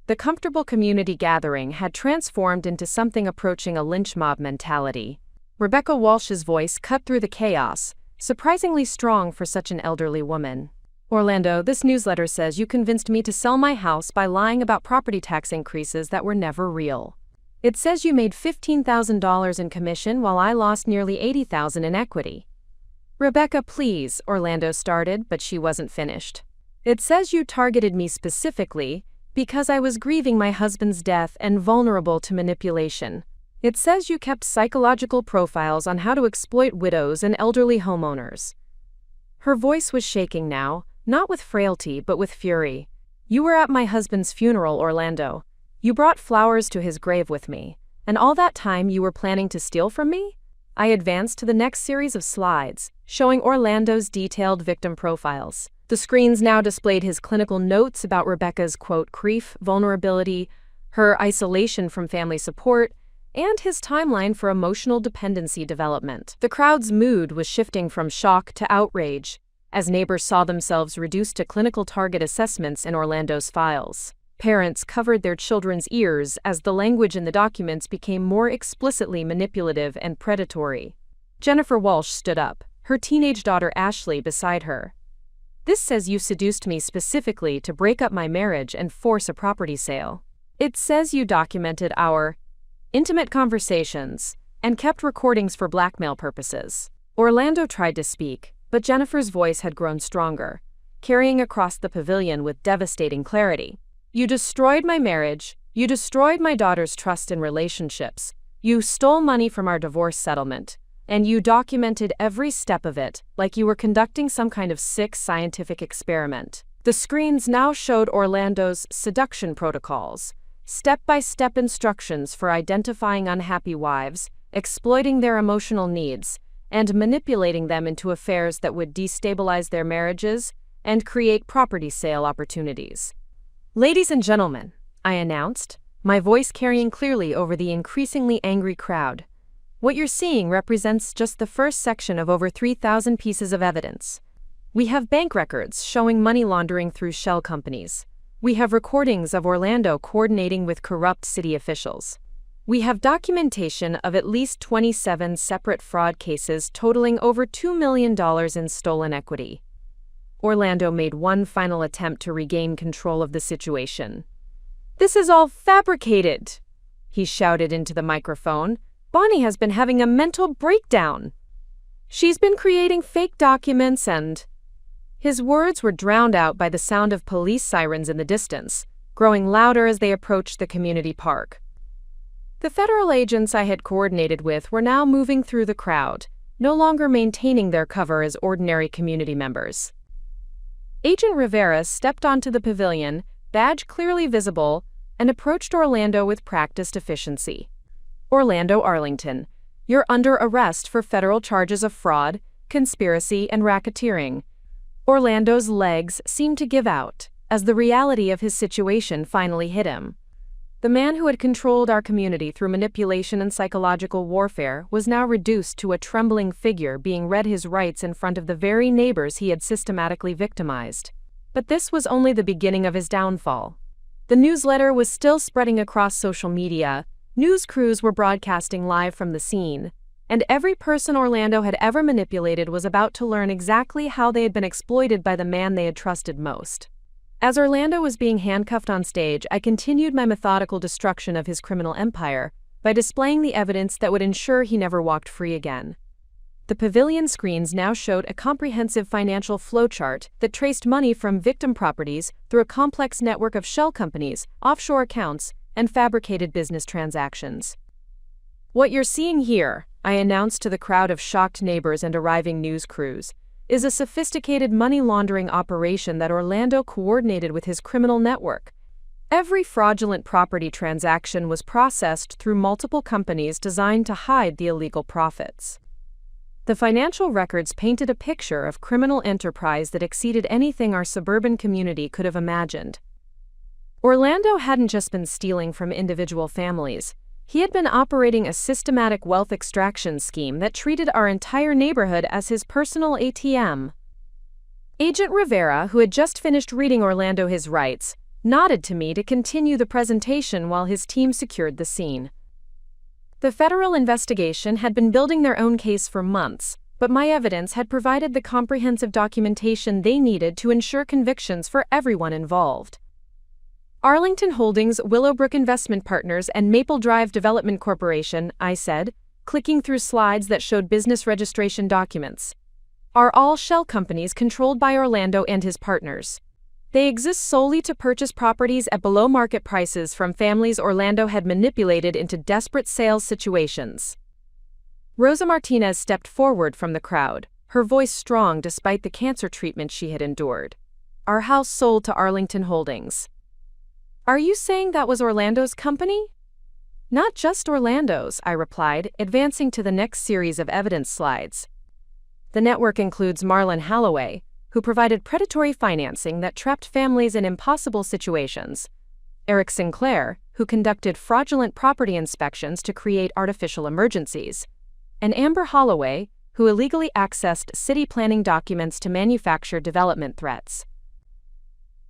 The comfortable community gathering had transformed into something approaching a lynch mob mentality. Rebecca Walsh's voice cut through the chaos, surprisingly strong for such an elderly woman. "Orlando, this newsletter says you convinced me to sell my house by lying about property tax increases that were never real. It says you made $15,000 in commission while I lost nearly $80,000 in equity." "Rebecca, please," Orlando started, but she wasn't finished. "It says you targeted me specifically because I was grieving my husband's death and vulnerable to manipulation. It says you kept psychological profiles on how to exploit widows and elderly homeowners." Her voice was shaking now, not with frailty but with fury. "You were at my husband's funeral, Orlando. You brought flowers to his grave with me, and all that time you were planning to steal from me?" I advanced to the next series of slides, showing Orlando's detailed victim profiles. The screens now displayed his clinical notes about Rebecca's, quote, grief, vulnerability, her isolation from family support, and his timeline for emotional dependency development. The crowd's mood was shifting from shock to outrage, as neighbors saw themselves reduced to clinical target assessments in Orlando's files. Parents covered their children's ears as the language in the documents became more explicitly manipulative and predatory. Jennifer Walsh stood up, her teenage daughter Ashley beside her. This says you seduced me specifically to break up my marriage and force a property sale. It says you documented our intimate conversations and kept recordings for blackmail purposes. Orlando tried to speak, but Jennifer's voice had grown stronger, carrying across the pavilion with devastating clarity. You destroyed my marriage. You destroyed my daughter's trust in relationships. You stole money from our divorce settlement. And you documented every step of it, like you were conducting some kind of sick scientific experiment. The screens now showed Orlando's seduction protocols, step-by-step instructions for identifying unhappy wives, exploiting their emotional needs, and manipulating them into affairs that would destabilize their marriages and create property sale opportunities. "Ladies and gentlemen," I announced, my voice carrying clearly over the increasingly angry crowd, "what you're seeing represents just the first section of over 3,000 pieces of evidence. We have bank records showing money laundering through shell companies. We have recordings of Orlando coordinating with corrupt city officials. We have documentation of at least 27 separate fraud cases totaling over $2 million in stolen equity." Orlando made one final attempt to regain control of the situation. "This is all fabricated," he shouted into the microphone. "Bonnie has been having a mental breakdown. She's been creating fake documents and—" His words were drowned out by the sound of police sirens in the distance, growing louder as they approached the community park. The federal agents I had coordinated with were now moving through the crowd, no longer maintaining their cover as ordinary community members. Agent Rivera stepped onto the pavilion, badge clearly visible, and approached Orlando with practiced efficiency. "Orlando Arlington, you're under arrest for federal charges of fraud, conspiracy, and racketeering." Orlando's legs seemed to give out as the reality of his situation finally hit him. The man who had controlled our community through manipulation and psychological warfare was now reduced to a trembling figure being read his rights in front of the very neighbors he had systematically victimized. But this was only the beginning of his downfall. The newsletter was still spreading across social media, news crews were broadcasting live from the scene, and every person Orlando had ever manipulated was about to learn exactly how they had been exploited by the man they had trusted most. As Orlando was being handcuffed on stage, I continued my methodical destruction of his criminal empire by displaying the evidence that would ensure he never walked free again. The pavilion screens now showed a comprehensive financial flowchart that traced money from victim properties through a complex network of shell companies, offshore accounts, and fabricated business transactions. "What you're seeing here," I announced to the crowd of shocked neighbors and arriving news crews, "is a sophisticated money laundering operation that Orlando coordinated with his criminal network. Every fraudulent property transaction was processed through multiple companies designed to hide the illegal profits." The financial records painted a picture of criminal enterprise that exceeded anything our suburban community could have imagined. Orlando hadn't just been stealing from individual families. He had been operating a systematic wealth extraction scheme that treated our entire neighborhood as his personal ATM. Agent Rivera, who had just finished reading Orlando his rights, nodded to me to continue the presentation while his team secured the scene. The federal investigation had been building their own case for months, but my evidence had provided the comprehensive documentation they needed to ensure convictions for everyone involved. "Arlington Holdings, Willowbrook Investment Partners, and Maple Drive Development Corporation," I said, clicking through slides that showed business registration documents, "are all shell companies controlled by Orlando and his partners. They exist solely to purchase properties at below-market prices from families Orlando had manipulated into desperate sales situations." Rosa Martinez stepped forward from the crowd, her voice strong despite the cancer treatment she had endured. "Our house sold to Arlington Holdings." "Are you saying that was Orlando's company?" "Not just Orlando's," I replied, advancing to the next series of evidence slides. "The network includes Marlon Halloway, who provided predatory financing that trapped families in impossible situations, Eric Sinclair, who conducted fraudulent property inspections to create artificial emergencies, and Amber Holloway, who illegally accessed city planning documents to manufacture development threats."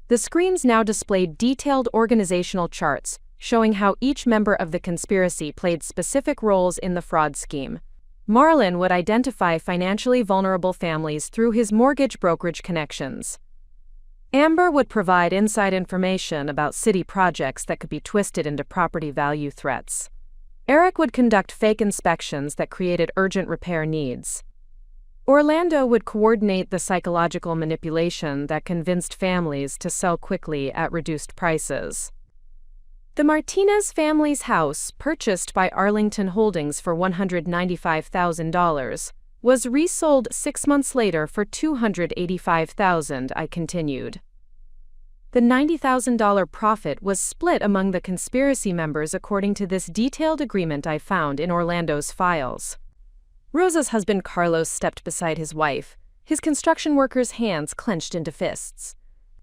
The screens now displayed detailed organizational charts showing how each member of the conspiracy played specific roles in the fraud scheme. Marlon would identify financially vulnerable families through his mortgage brokerage connections. Amber would provide inside information about city projects that could be twisted into property value threats. Eric would conduct fake inspections that created urgent repair needs. Orlando would coordinate the psychological manipulation that convinced families to sell quickly at reduced prices. The Martinez family's house, purchased by Arlington Holdings for $195,000, was resold 6 months later for $285,000, I continued. The $90,000 profit was split among the conspiracy members according to this detailed agreement I found in Orlando's files. Rosa's husband Carlos stepped beside his wife, his construction worker's hands clenched into fists.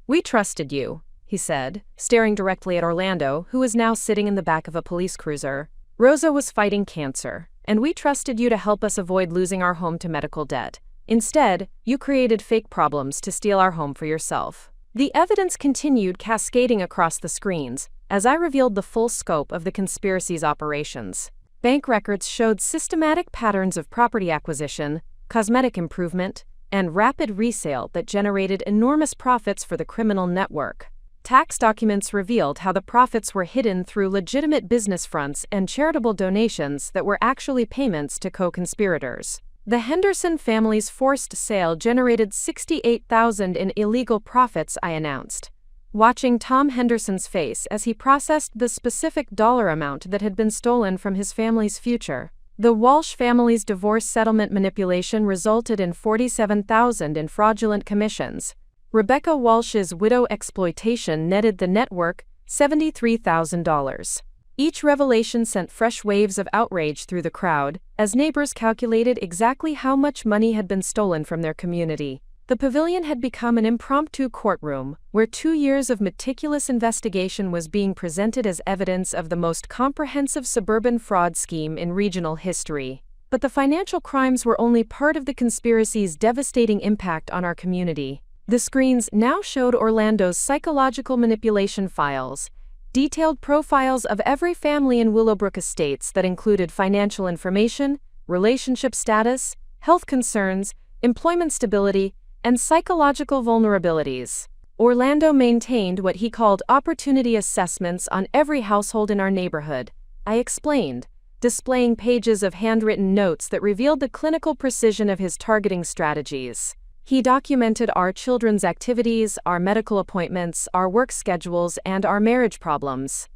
"We trusted you," he said, staring directly at Orlando, who was now sitting in the back of a police cruiser. "Rosa was fighting cancer, and we trusted you to help us avoid losing our home to medical debt. Instead, you created fake problems to steal our home for yourself." The evidence continued cascading across the screens as I revealed the full scope of the conspiracy's operations. Bank records showed systematic patterns of property acquisition, cosmetic improvement, and rapid resale that generated enormous profits for the criminal network. Tax documents revealed how the profits were hidden through legitimate business fronts and charitable donations that were actually payments to co-conspirators. The Henderson family's forced sale generated $68,000 in illegal profits, I announced, watching Tom Henderson's face as he processed the specific dollar amount that had been stolen from his family's future. The Walsh family's divorce settlement manipulation resulted in $47,000 in fraudulent commissions. Rebecca Walsh's widow exploitation netted the network $73,000. Each revelation sent fresh waves of outrage through the crowd, as neighbors calculated exactly how much money had been stolen from their community. The pavilion had become an impromptu courtroom, where 2 years of meticulous investigation was being presented as evidence of the most comprehensive suburban fraud scheme in regional history. But the financial crimes were only part of the conspiracy's devastating impact on our community. The screens now showed Orlando's psychological manipulation files, detailed profiles of every family in Willowbrook Estates that included financial information, relationship status, health concerns, employment stability, and psychological vulnerabilities. Orlando maintained what he called opportunity assessments on every household in our neighborhood, I explained, displaying pages of handwritten notes that revealed the clinical precision of his targeting strategies. He documented our children's activities, our medical appointments, our work schedules, and our marriage problems.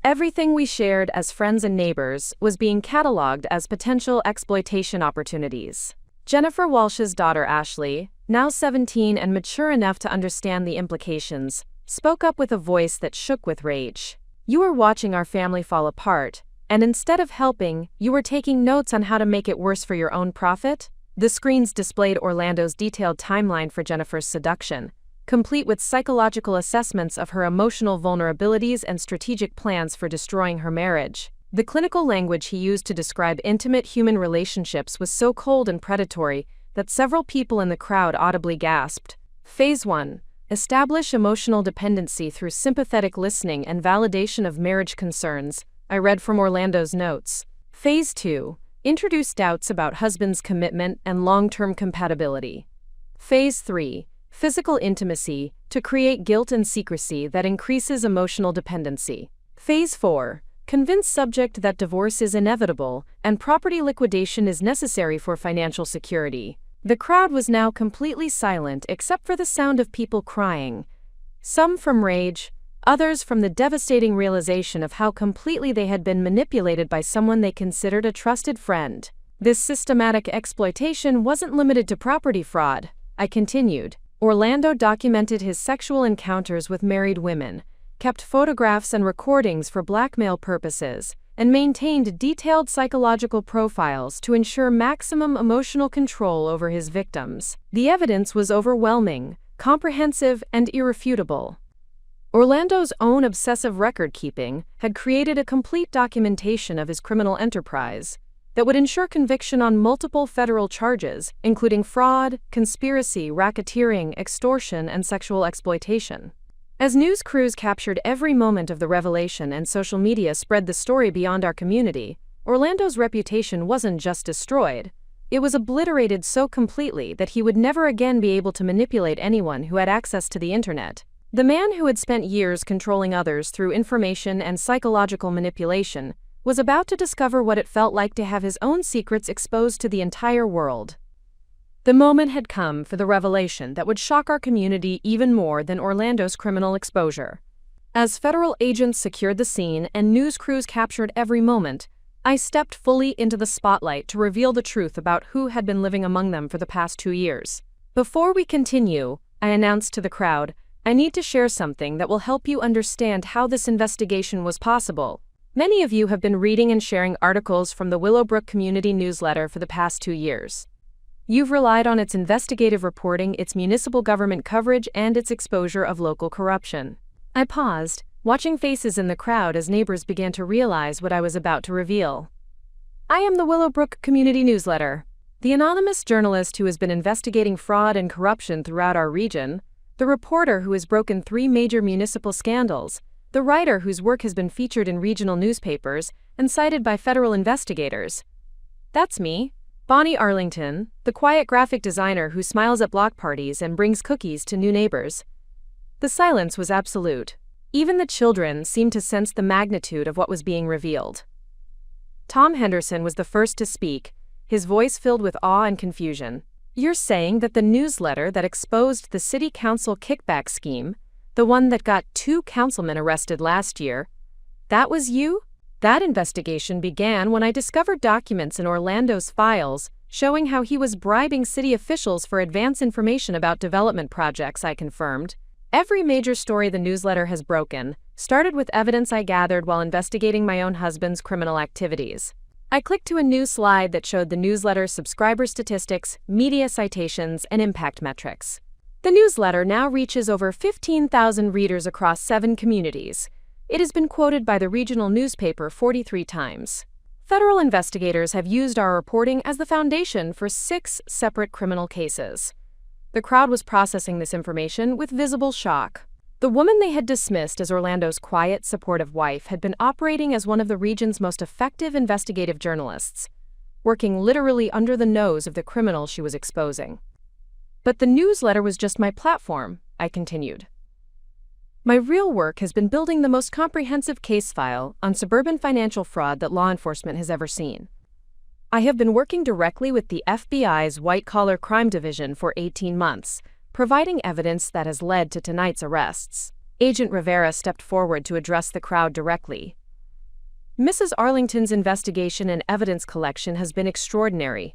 Everything we shared as friends and neighbors was being cataloged as potential exploitation opportunities. Jennifer Walsh's daughter Ashley, now 17 and mature enough to understand the implications, spoke up with a voice that shook with rage. "You were watching our family fall apart, and instead of helping, you were taking notes on how to make it worse for your own profit?" The screens displayed Orlando's detailed timeline for Jennifer's seduction, complete with psychological assessments of her emotional vulnerabilities and strategic plans for destroying her marriage. The clinical language he used to describe intimate human relationships was so cold and predatory that several people in the crowd audibly gasped. Phase 1. Establish emotional dependency through sympathetic listening and validation of marriage concerns, I read from Orlando's notes. Phase 2. Introduce doubts about husband's commitment and long-term compatibility. Phase 3. Physical intimacy to create guilt and secrecy that increases emotional dependency. Phase 4. Convince subject that divorce is inevitable and property liquidation is necessary for financial security. The crowd was now completely silent except for the sound of people crying, some from rage, others from the devastating realization of how completely they had been manipulated by someone they considered a trusted friend. This systematic exploitation wasn't limited to property fraud, I continued. Orlando documented his sexual encounters with married women, kept photographs and recordings for blackmail purposes, and maintained detailed psychological profiles to ensure maximum emotional control over his victims. The evidence was overwhelming, comprehensive, and irrefutable. Orlando's own obsessive record-keeping had created a complete documentation of his criminal enterprise that would ensure conviction on multiple federal charges, including fraud, conspiracy, racketeering, extortion, and sexual exploitation. As news crews captured every moment of the revelation and social media spread the story beyond our community, Orlando's reputation wasn't just destroyed, It was obliterated so completely that he would never again be able to manipulate anyone who had access to the internet. The man who had spent years controlling others through information and psychological manipulation was about to discover what it felt like to have his own secrets exposed to the entire world. The moment had come for the revelation that would shock our community even more than Orlando's criminal exposure. As federal agents secured the scene and news crews captured every moment, I stepped fully into the spotlight to reveal the truth about who had been living among them for the past 2 years. Before we continue, I announced to the crowd, I need to share something that will help you understand how this investigation was possible. Many of you have been reading and sharing articles from the Willowbrook Community Newsletter for the past 2 years. You've relied on its investigative reporting, its municipal government coverage, and its exposure of local corruption. I paused, watching faces in the crowd as neighbors began to realize what I was about to reveal. I am the Willowbrook Community Newsletter, the anonymous journalist who has been investigating fraud and corruption throughout our region, the reporter who has broken 3 major municipal scandals, the writer whose work has been featured in regional newspapers and cited by federal investigators. That's me, Bonnie Arlington, the quiet graphic designer who smiles at block parties and brings cookies to new neighbors. The silence was absolute. Even the children seemed to sense the magnitude of what was being revealed. Tom Henderson was the first to speak, his voice filled with awe and confusion. You're saying that the newsletter that exposed the city council kickback scheme, the one that got 2 councilmen arrested last year, that was you? That investigation began when I discovered documents in Orlando's files showing how he was bribing city officials for advance information about development projects, I confirmed. Every major story the newsletter has broken started with evidence I gathered while investigating my own husband's criminal activities. I clicked to a new slide that showed the newsletter's subscriber statistics, media citations, and impact metrics. The newsletter now reaches over 15,000 readers across 7 communities. It has been quoted by the regional newspaper 43 times. Federal investigators have used our reporting as the foundation for 6 separate criminal cases. The crowd was processing this information with visible shock. The woman they had dismissed as Orlando's quiet, supportive wife had been operating as one of the region's most effective investigative journalists, working literally under the nose of the criminal she was exposing. But the newsletter was just my platform, I continued. My real work has been building the most comprehensive case file on suburban financial fraud that law enforcement has ever seen. I have been working directly with the FBI's white-collar crime division for 18 months, providing evidence that has led to tonight's arrests. Agent Rivera stepped forward to address the crowd directly. Mrs. Arlington's investigation and evidence collection has been extraordinary.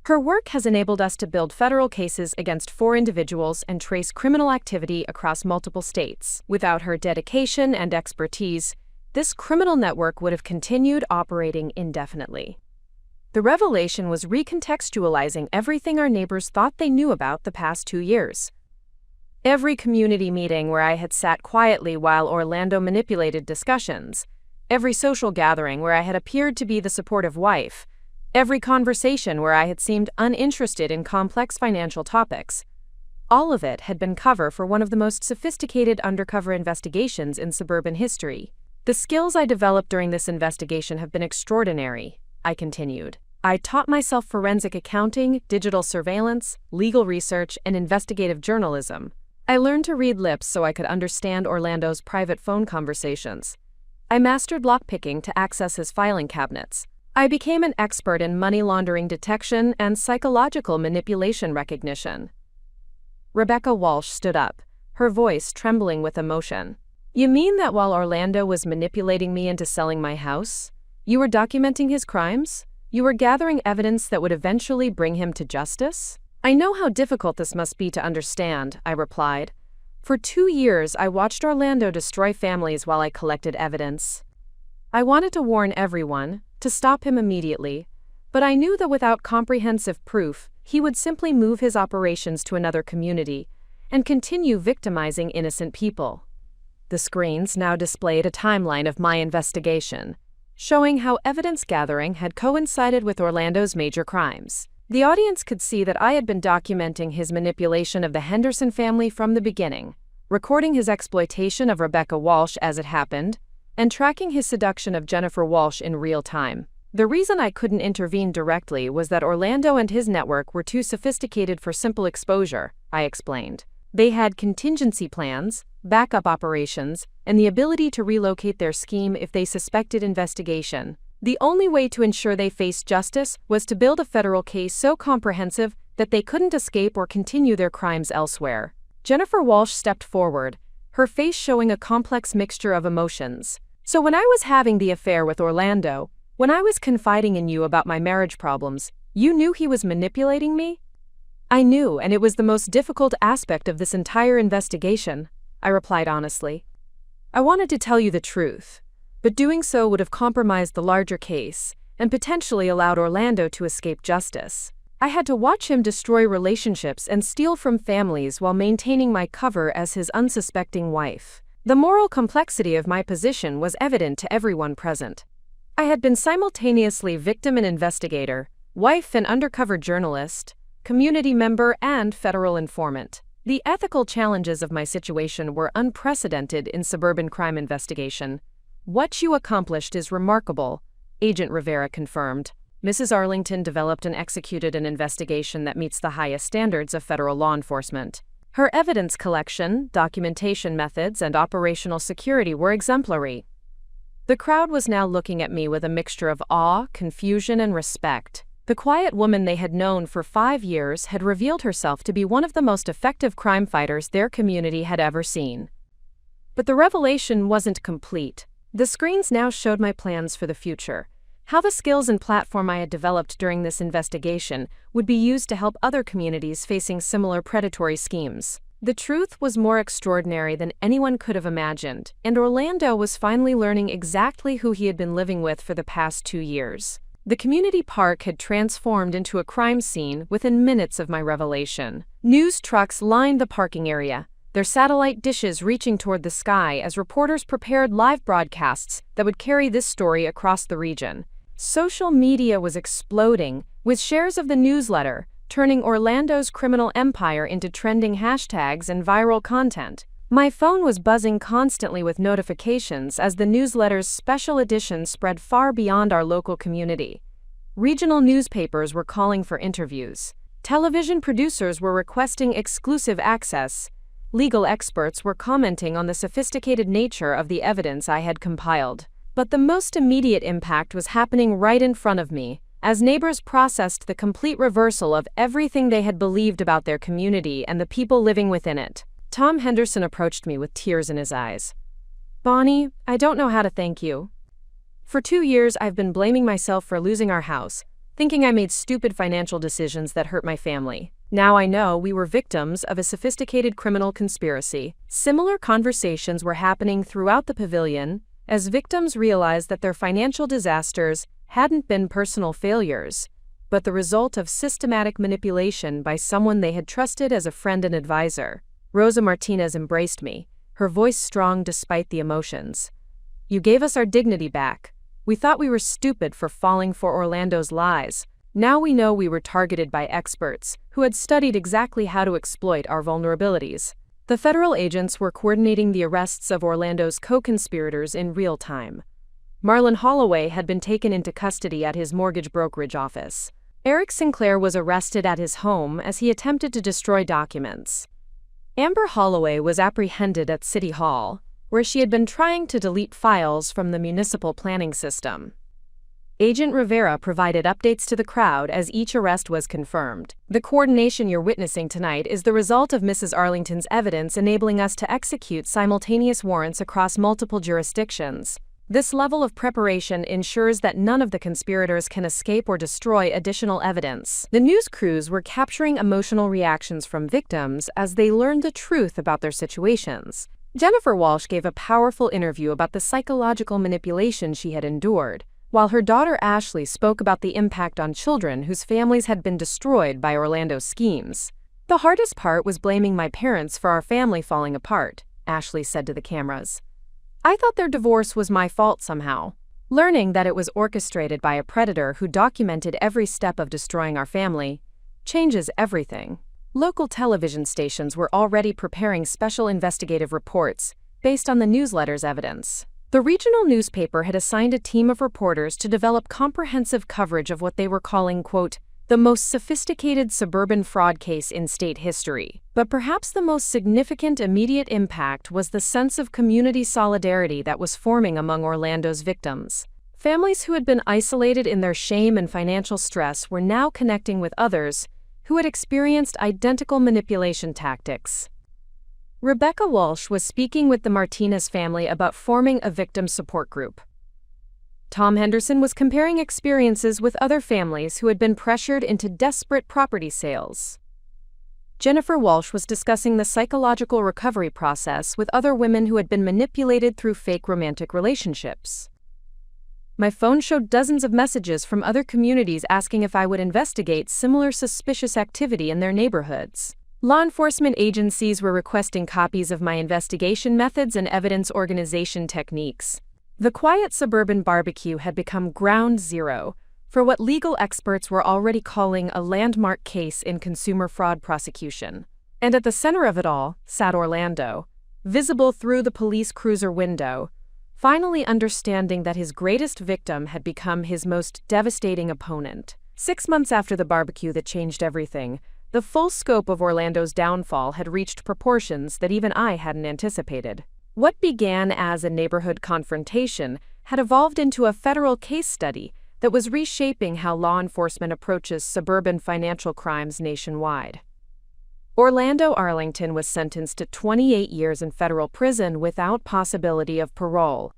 Her work has enabled us to build federal cases against 4 individuals and trace criminal activity across multiple states. Without her dedication and expertise, this criminal network would have continued operating indefinitely. The revelation was recontextualizing everything our neighbors thought they knew about the past 2 years. Every community meeting where I had sat quietly while Orlando manipulated discussions, every social gathering where I had appeared to be the supportive wife, every conversation where I had seemed uninterested in complex financial topics, all of it had been cover for one of the most sophisticated undercover investigations in suburban history. The skills I developed during this investigation have been extraordinary, I continued. I taught myself forensic accounting, digital surveillance, legal research, and investigative journalism. I learned to read lips so I could understand Orlando's private phone conversations. I mastered lockpicking to access his filing cabinets. I became an expert in money laundering detection and psychological manipulation recognition. Rebecca Walsh stood up, her voice trembling with emotion. You mean that while Orlando was manipulating me into selling my house, you were documenting his crimes? You were gathering evidence that would eventually bring him to justice? I know how difficult this must be to understand, I replied. For 2 years, I watched Orlando destroy families while I collected evidence. I wanted to warn everyone, to stop him immediately, but I knew that without comprehensive proof, he would simply move his operations to another community and continue victimizing innocent people. The screens now displayed a timeline of my investigation, showing how evidence gathering had coincided with Orlando's major crimes. The audience could see that I had been documenting his manipulation of the Henderson family from the beginning, recording his exploitation of Rebecca Walsh as it happened, and tracking his seduction of Jennifer Walsh in real time. The reason I couldn't intervene directly was that Orlando and his network were too sophisticated for simple exposure, I explained. They had contingency plans, backup operations, and the ability to relocate their scheme if they suspected investigation. The only way to ensure they faced justice was to build a federal case so comprehensive that they couldn't escape or continue their crimes elsewhere. Jennifer Walsh stepped forward, her face showing a complex mixture of emotions. So when I was having the affair with Orlando, when I was confiding in you about my marriage problems, you knew he was manipulating me? I knew, and it was the most difficult aspect of this entire investigation, I replied honestly. I wanted to tell you the truth, but doing so would have compromised the larger case and potentially allowed Orlando to escape justice. I had to watch him destroy relationships and steal from families while maintaining my cover as his unsuspecting wife. The moral complexity of my position was evident to everyone present. I had been simultaneously victim and investigator, wife and undercover journalist, community member and federal informant. The ethical challenges of my situation were unprecedented in suburban crime investigation. What you accomplished is remarkable, Agent Rivera confirmed. Mrs. Arlington developed and executed an investigation that meets the highest standards of federal law enforcement. Her evidence collection, documentation methods, and operational security were exemplary. The crowd was now looking at me with a mixture of awe, confusion, and respect. The quiet woman they had known for 5 years had revealed herself to be one of the most effective crime fighters their community had ever seen. But the revelation wasn't complete. The screens now showed my plans for the future, how the skills and platform I had developed during this investigation would be used to help other communities facing similar predatory schemes. The truth was more extraordinary than anyone could have imagined, and Orlando was finally learning exactly who he had been living with for the past 2 years. The community park had transformed into a crime scene within minutes of my revelation. News trucks lined the parking area, their satellite dishes reaching toward the sky as reporters prepared live broadcasts that would carry this story across the region. Social media was exploding, with shares of the newsletter turning Orlando's criminal empire into trending hashtags and viral content. My phone was buzzing constantly with notifications as the newsletter's special edition spread far beyond our local community. Regional newspapers were calling for interviews. Television producers were requesting exclusive access. Legal experts were commenting on the sophisticated nature of the evidence I had compiled. But the most immediate impact was happening right in front of me, as neighbors processed the complete reversal of everything they had believed about their community and the people living within it. Tom Henderson approached me with tears in his eyes. Bonnie, I don't know how to thank you. For 2 years, I've been blaming myself for losing our house, thinking I made stupid financial decisions that hurt my family. Now I know we were victims of a sophisticated criminal conspiracy. Similar conversations were happening throughout the pavilion, as victims realized that their financial disasters hadn't been personal failures, but the result of systematic manipulation by someone they had trusted as a friend and advisor. Rosa Martinez embraced me, her voice strong despite the emotions. You gave us our dignity back. We thought we were stupid for falling for Orlando's lies. Now we know we were targeted by experts who had studied exactly how to exploit our vulnerabilities. The federal agents were coordinating the arrests of Orlando's co-conspirators in real time. Marlon Holloway had been taken into custody at his mortgage brokerage office. Eric Sinclair was arrested at his home as he attempted to destroy documents. Amber Holloway was apprehended at City Hall, where she had been trying to delete files from the municipal planning system. Agent Rivera provided updates to the crowd as each arrest was confirmed. The coordination you're witnessing tonight is the result of Mrs. Arlington's evidence enabling us to execute simultaneous warrants across multiple jurisdictions. This level of preparation ensures that none of the conspirators can escape or destroy additional evidence. The news crews were capturing emotional reactions from victims as they learned the truth about their situations. Jennifer Walsh gave a powerful interview about the psychological manipulation she had endured, while her daughter Ashley spoke about the impact on children whose families had been destroyed by Orlando's schemes. The hardest part was blaming my parents for our family falling apart, Ashley said to the cameras. I thought their divorce was my fault somehow. Learning that it was orchestrated by a predator who documented every step of destroying our family changes everything. Local television stations were already preparing special investigative reports based on the newsletter's evidence. The regional newspaper had assigned a team of reporters to develop comprehensive coverage of what they were calling, quote, the most sophisticated suburban fraud case in state history. But perhaps the most significant immediate impact was the sense of community solidarity that was forming among Orlando's victims. Families who had been isolated in their shame and financial stress were now connecting with others who had experienced identical manipulation tactics. Rebecca Walsh was speaking with the Martinez family about forming a victim support group. Tom Henderson was comparing experiences with other families who had been pressured into desperate property sales. Jennifer Walsh was discussing the psychological recovery process with other women who had been manipulated through fake romantic relationships. My phone showed dozens of messages from other communities asking if I would investigate similar suspicious activity in their neighborhoods. Law enforcement agencies were requesting copies of my investigation methods and evidence organization techniques. The quiet suburban barbecue had become ground zero for what legal experts were already calling a landmark case in consumer fraud prosecution. And at the center of it all sat Orlando, visible through the police cruiser window, finally understanding that his greatest victim had become his most devastating opponent. 6 months after the barbecue that changed everything, the full scope of Orlando's downfall had reached proportions that even I hadn't anticipated. What began as a neighborhood confrontation had evolved into a federal case study that was reshaping how law enforcement approaches suburban financial crimes nationwide. Orlando Arlington was sentenced to 28 years in federal prison without possibility of parole.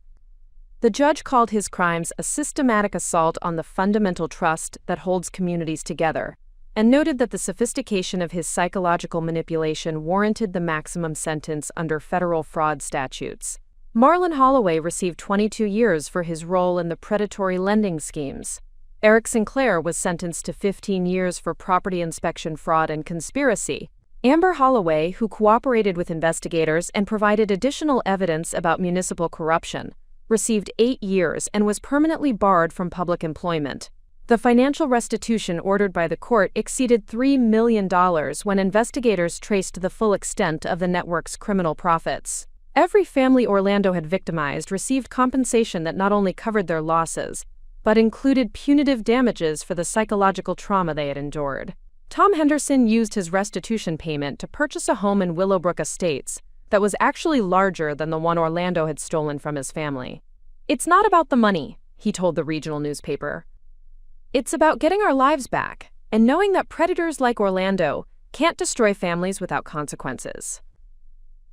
The judge called his crimes a systematic assault on the fundamental trust that holds communities together, and noted that the sophistication of his psychological manipulation warranted the maximum sentence under federal fraud statutes. Marlon Holloway received 22 years for his role in the predatory lending schemes. Eric Sinclair was sentenced to 15 years for property inspection fraud and conspiracy. Amber Holloway, who cooperated with investigators and provided additional evidence about municipal corruption, received 8 years and was permanently barred from public employment. The financial restitution ordered by the court exceeded $3 million when investigators traced the full extent of the network's criminal profits. Every family Orlando had victimized received compensation that not only covered their losses, but included punitive damages for the psychological trauma they had endured. Tom Henderson used his restitution payment to purchase a home in Willowbrook Estates that was actually larger than the one Orlando had stolen from his family. "It's not about the money," he told the regional newspaper. "It's about getting our lives back and knowing that predators like Orlando can't destroy families without consequences."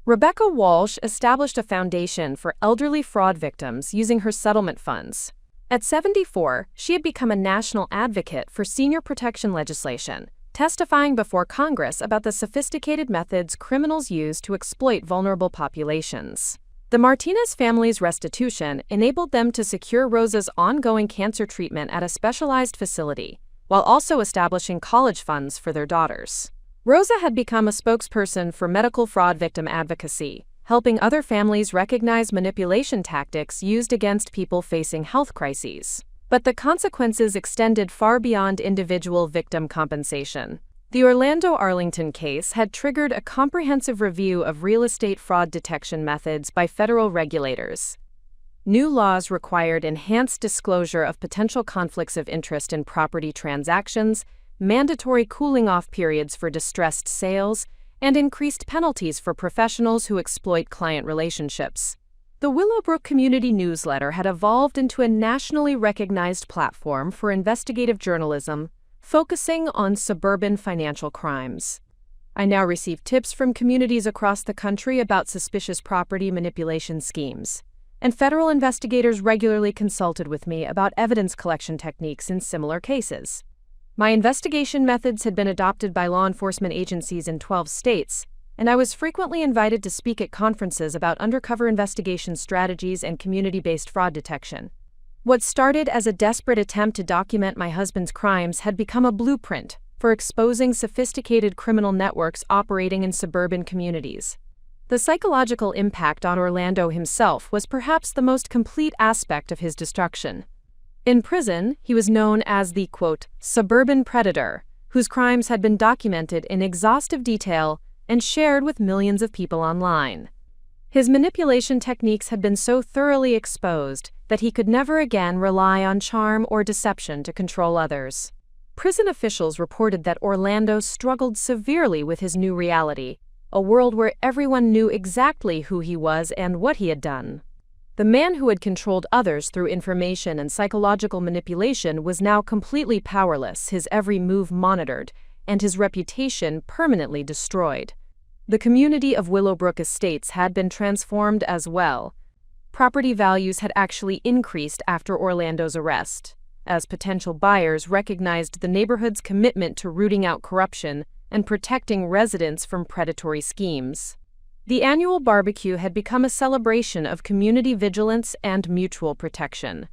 Rebecca Walsh established a foundation for elderly fraud victims using her settlement funds. At 74, she had become a national advocate for senior protection legislation, testifying before Congress about the sophisticated methods criminals use to exploit vulnerable populations. The Martinez family's restitution enabled them to secure Rosa's ongoing cancer treatment at a specialized facility, while also establishing college funds for their daughters. Rosa had become a spokesperson for medical fraud victim advocacy, helping other families recognize manipulation tactics used against people facing health crises. But the consequences extended far beyond individual victim compensation. The Orlando Arlington case had triggered a comprehensive review of real estate fraud detection methods by federal regulators. New laws required enhanced disclosure of potential conflicts of interest in property transactions, mandatory cooling-off periods for distressed sales, and increased penalties for professionals who exploit client relationships. The Willowbrook Community Newsletter had evolved into a nationally recognized platform for investigative journalism, focusing on suburban financial crimes. I now receive tips from communities across the country about suspicious property manipulation schemes, and federal investigators regularly consulted with me about evidence collection techniques in similar cases. My investigation methods had been adopted by law enforcement agencies in 12 states, and I was frequently invited to speak at conferences about undercover investigation strategies and community-based fraud detection. What started as a desperate attempt to document my husband's crimes had become a blueprint for exposing sophisticated criminal networks operating in suburban communities. The psychological impact on Orlando himself was perhaps the most complete aspect of his destruction. In prison, he was known as the, quote, suburban predator, whose crimes had been documented in exhaustive detail and shared with millions of people online. His manipulation techniques had been so thoroughly exposed that he could never again rely on charm or deception to control others. Prison officials reported that Orlando struggled severely with his new reality, a world where everyone knew exactly who he was and what he had done. The man who had controlled others through information and psychological manipulation was now completely powerless, his every move monitored, and his reputation permanently destroyed. The community of Willowbrook Estates had been transformed as well. Property values had actually increased after Orlando's arrest, as potential buyers recognized the neighborhood's commitment to rooting out corruption and protecting residents from predatory schemes. The annual barbecue had become a celebration of community vigilance and mutual protection.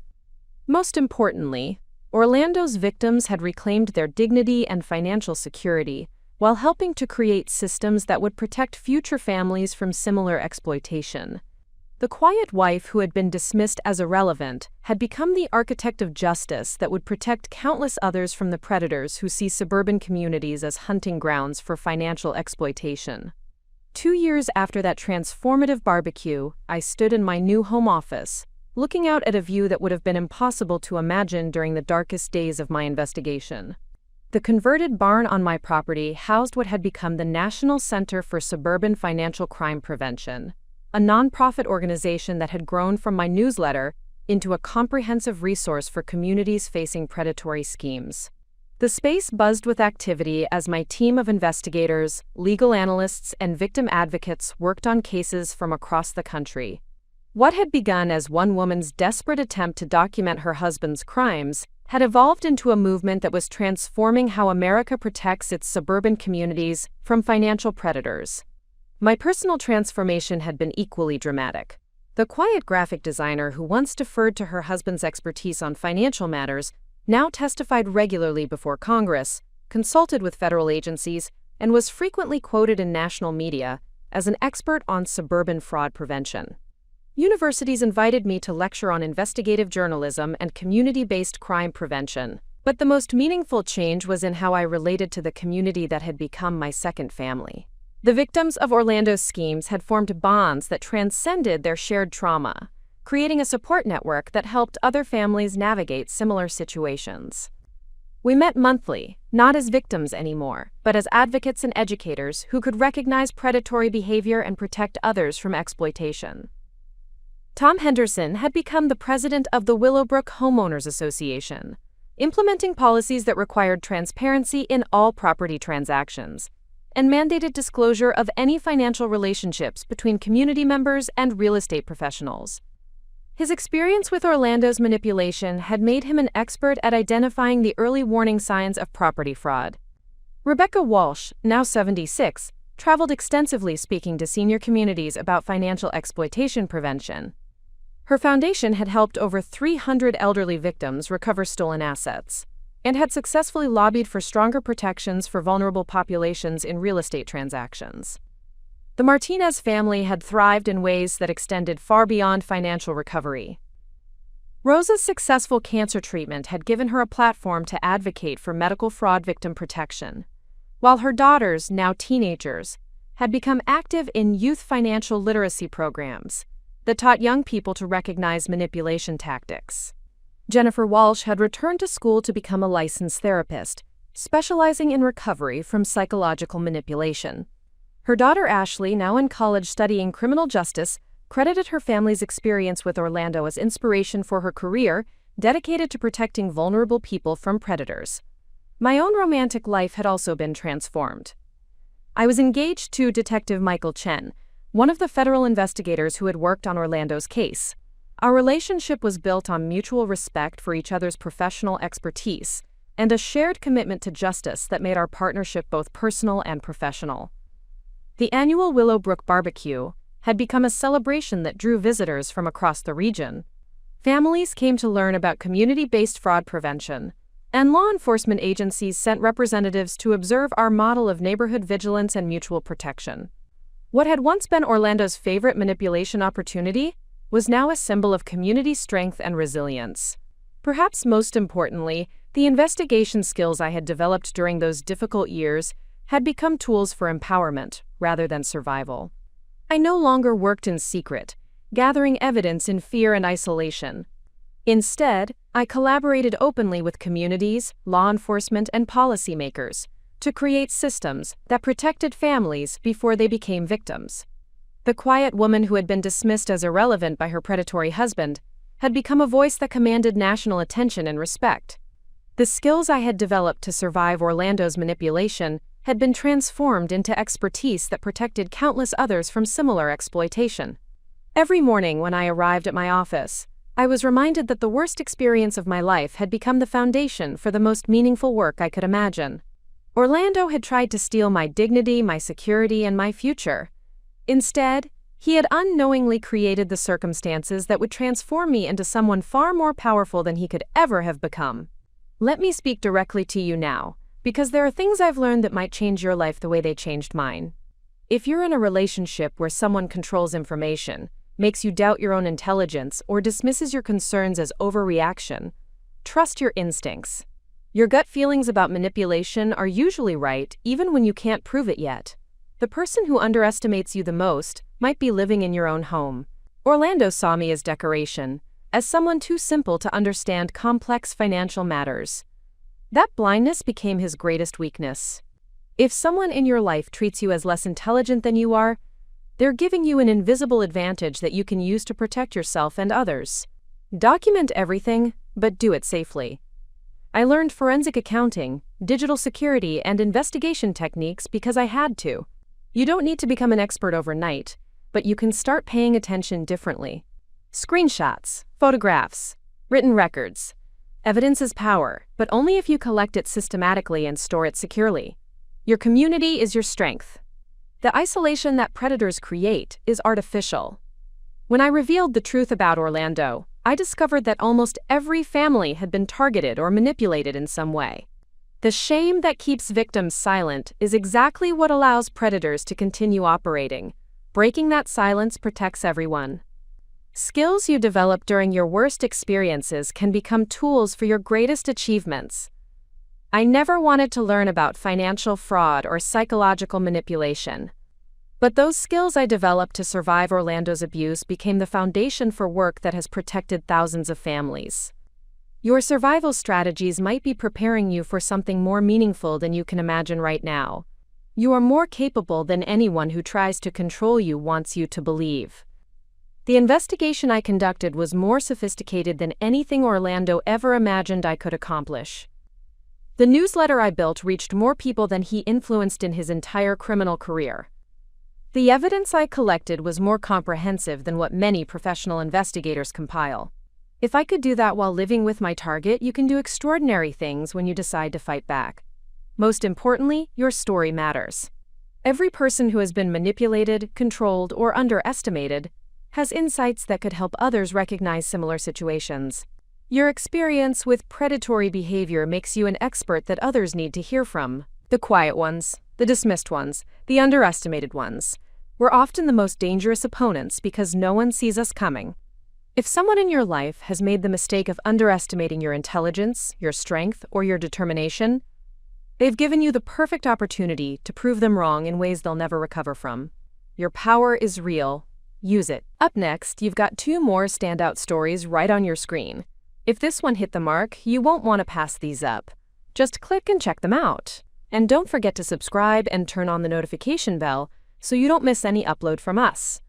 Most importantly, Orlando's victims had reclaimed their dignity and financial security, while helping to create systems that would protect future families from similar exploitation. The quiet wife who had been dismissed as irrelevant had become the architect of justice that would protect countless others from the predators who see suburban communities as hunting grounds for financial exploitation. 2 years after that transformative barbecue, I stood in my new home office, looking out at a view that would have been impossible to imagine during the darkest days of my investigation. The converted barn on my property housed what had become the National Center for Suburban Financial Crime Prevention, a nonprofit organization that had grown from my newsletter into a comprehensive resource for communities facing predatory schemes. The space buzzed with activity as my team of investigators, legal analysts, and victim advocates worked on cases from across the country. What had begun as one woman's desperate attempt to document her husband's crimes had evolved into a movement that was transforming how America protects its suburban communities from financial predators. My personal transformation had been equally dramatic. The quiet graphic designer who once deferred to her husband's expertise on financial matters now testified regularly before Congress, consulted with federal agencies, and was frequently quoted in national media as an expert on suburban fraud prevention. Universities invited me to lecture on investigative journalism and community-based crime prevention, but the most meaningful change was in how I related to the community that had become my second family. The victims of Orlando's schemes had formed bonds that transcended their shared trauma, creating a support network that helped other families navigate similar situations. We met monthly, not as victims anymore, but as advocates and educators who could recognize predatory behavior and protect others from exploitation. Tom Henderson had become the president of the Willowbrook Homeowners Association, implementing policies that required transparency in all property transactions and mandated disclosure of any financial relationships between community members and real estate professionals. His experience with Orlando's manipulation had made him an expert at identifying the early warning signs of property fraud. Rebecca Walsh, now 76, traveled extensively speaking to senior communities about financial exploitation prevention. Her foundation had helped over 300 elderly victims recover stolen assets and had successfully lobbied for stronger protections for vulnerable populations in real estate transactions. The Martinez family had thrived in ways that extended far beyond financial recovery. Rosa's successful cancer treatment had given her a platform to advocate for medical fraud victim protection, while her daughters, now teenagers, had become active in youth financial literacy programs that taught young people to recognize manipulation tactics. Jennifer Walsh had returned to school to become a licensed therapist, specializing in recovery from psychological manipulation. Her daughter Ashley, now in college studying criminal justice, credited her family's experience with Orlando as inspiration for her career, dedicated to protecting vulnerable people from predators. My own romantic life had also been transformed. I was engaged to Detective Michael Chen, one of the federal investigators who had worked on Orlando's case. Our relationship was built on mutual respect for each other's professional expertise and a shared commitment to justice that made our partnership both personal and professional. The annual Willowbrook Barbecue had become a celebration that drew visitors from across the region. Families came to learn about community-based fraud prevention, and law enforcement agencies sent representatives to observe our model of neighborhood vigilance and mutual protection. What had once been Orlando's favorite manipulation opportunity was now a symbol of community strength and resilience. Perhaps most importantly, the investigation skills I had developed during those difficult years had become tools for empowerment rather than survival. I no longer worked in secret, gathering evidence in fear and isolation. Instead, I collaborated openly with communities, law enforcement, and policymakers to create systems that protected families before they became victims. The quiet woman who had been dismissed as irrelevant by her predatory husband had become a voice that commanded national attention and respect. The skills I had developed to survive Orlando's manipulation had been transformed into expertise that protected countless others from similar exploitation. Every morning when I arrived at my office, I was reminded that the worst experience of my life had become the foundation for the most meaningful work I could imagine. Orlando had tried to steal my dignity, my security, and my future. Instead, he had unknowingly created the circumstances that would transform me into someone far more powerful than he could ever have become. Let me speak directly to you now, because there are things I've learned that might change your life the way they changed mine. If you're in a relationship where someone controls information, makes you doubt your own intelligence, or dismisses your concerns as overreaction, trust your instincts. Your gut feelings about manipulation are usually right, even when you can't prove it yet. The person who underestimates you the most might be living in your own home. Orlando saw me as decoration, as someone too simple to understand complex financial matters. That blindness became his greatest weakness. If someone in your life treats you as less intelligent than you are, they're giving you an invisible advantage that you can use to protect yourself and others. Document everything, but do it safely. I learned forensic accounting, digital security, and investigation techniques because I had to. You don't need to become an expert overnight, but you can start paying attention differently. Screenshots, photographs, written records. Evidence is power, but only if you collect it systematically and store it securely. Your community is your strength. The isolation that predators create is artificial. When I revealed the truth about Orlando, I discovered that almost every family had been targeted or manipulated in some way. The shame that keeps victims silent is exactly what allows predators to continue operating. Breaking that silence protects everyone. Skills you develop during your worst experiences can become tools for your greatest achievements. I never wanted to learn about financial fraud or psychological manipulation. But those skills I developed to survive Orlando's abuse became the foundation for work that has protected thousands of families. Your survival strategies might be preparing you for something more meaningful than you can imagine right now. You are more capable than anyone who tries to control you wants you to believe. The investigation I conducted was more sophisticated than anything Orlando ever imagined I could accomplish. The newsletter I built reached more people than he influenced in his entire criminal career. The evidence I collected was more comprehensive than what many professional investigators compile. If I could do that while living with my target, you can do extraordinary things when you decide to fight back. Most importantly, your story matters. Every person who has been manipulated, controlled, or underestimated has insights that could help others recognize similar situations. Your experience with predatory behavior makes you an expert that others need to hear from. The quiet ones, the dismissed ones, the underestimated ones. We're often the most dangerous opponents because no one sees us coming. If someone in your life has made the mistake of underestimating your intelligence, your strength, or your determination, they've given you the perfect opportunity to prove them wrong in ways they'll never recover from. Your power is real. Use it. Up next, you've got 2 more standout stories right on your screen. If this one hit the mark, you won't want to pass these up. Just click and check them out. And don't forget to subscribe and turn on the notification bell so you don't miss any upload from us.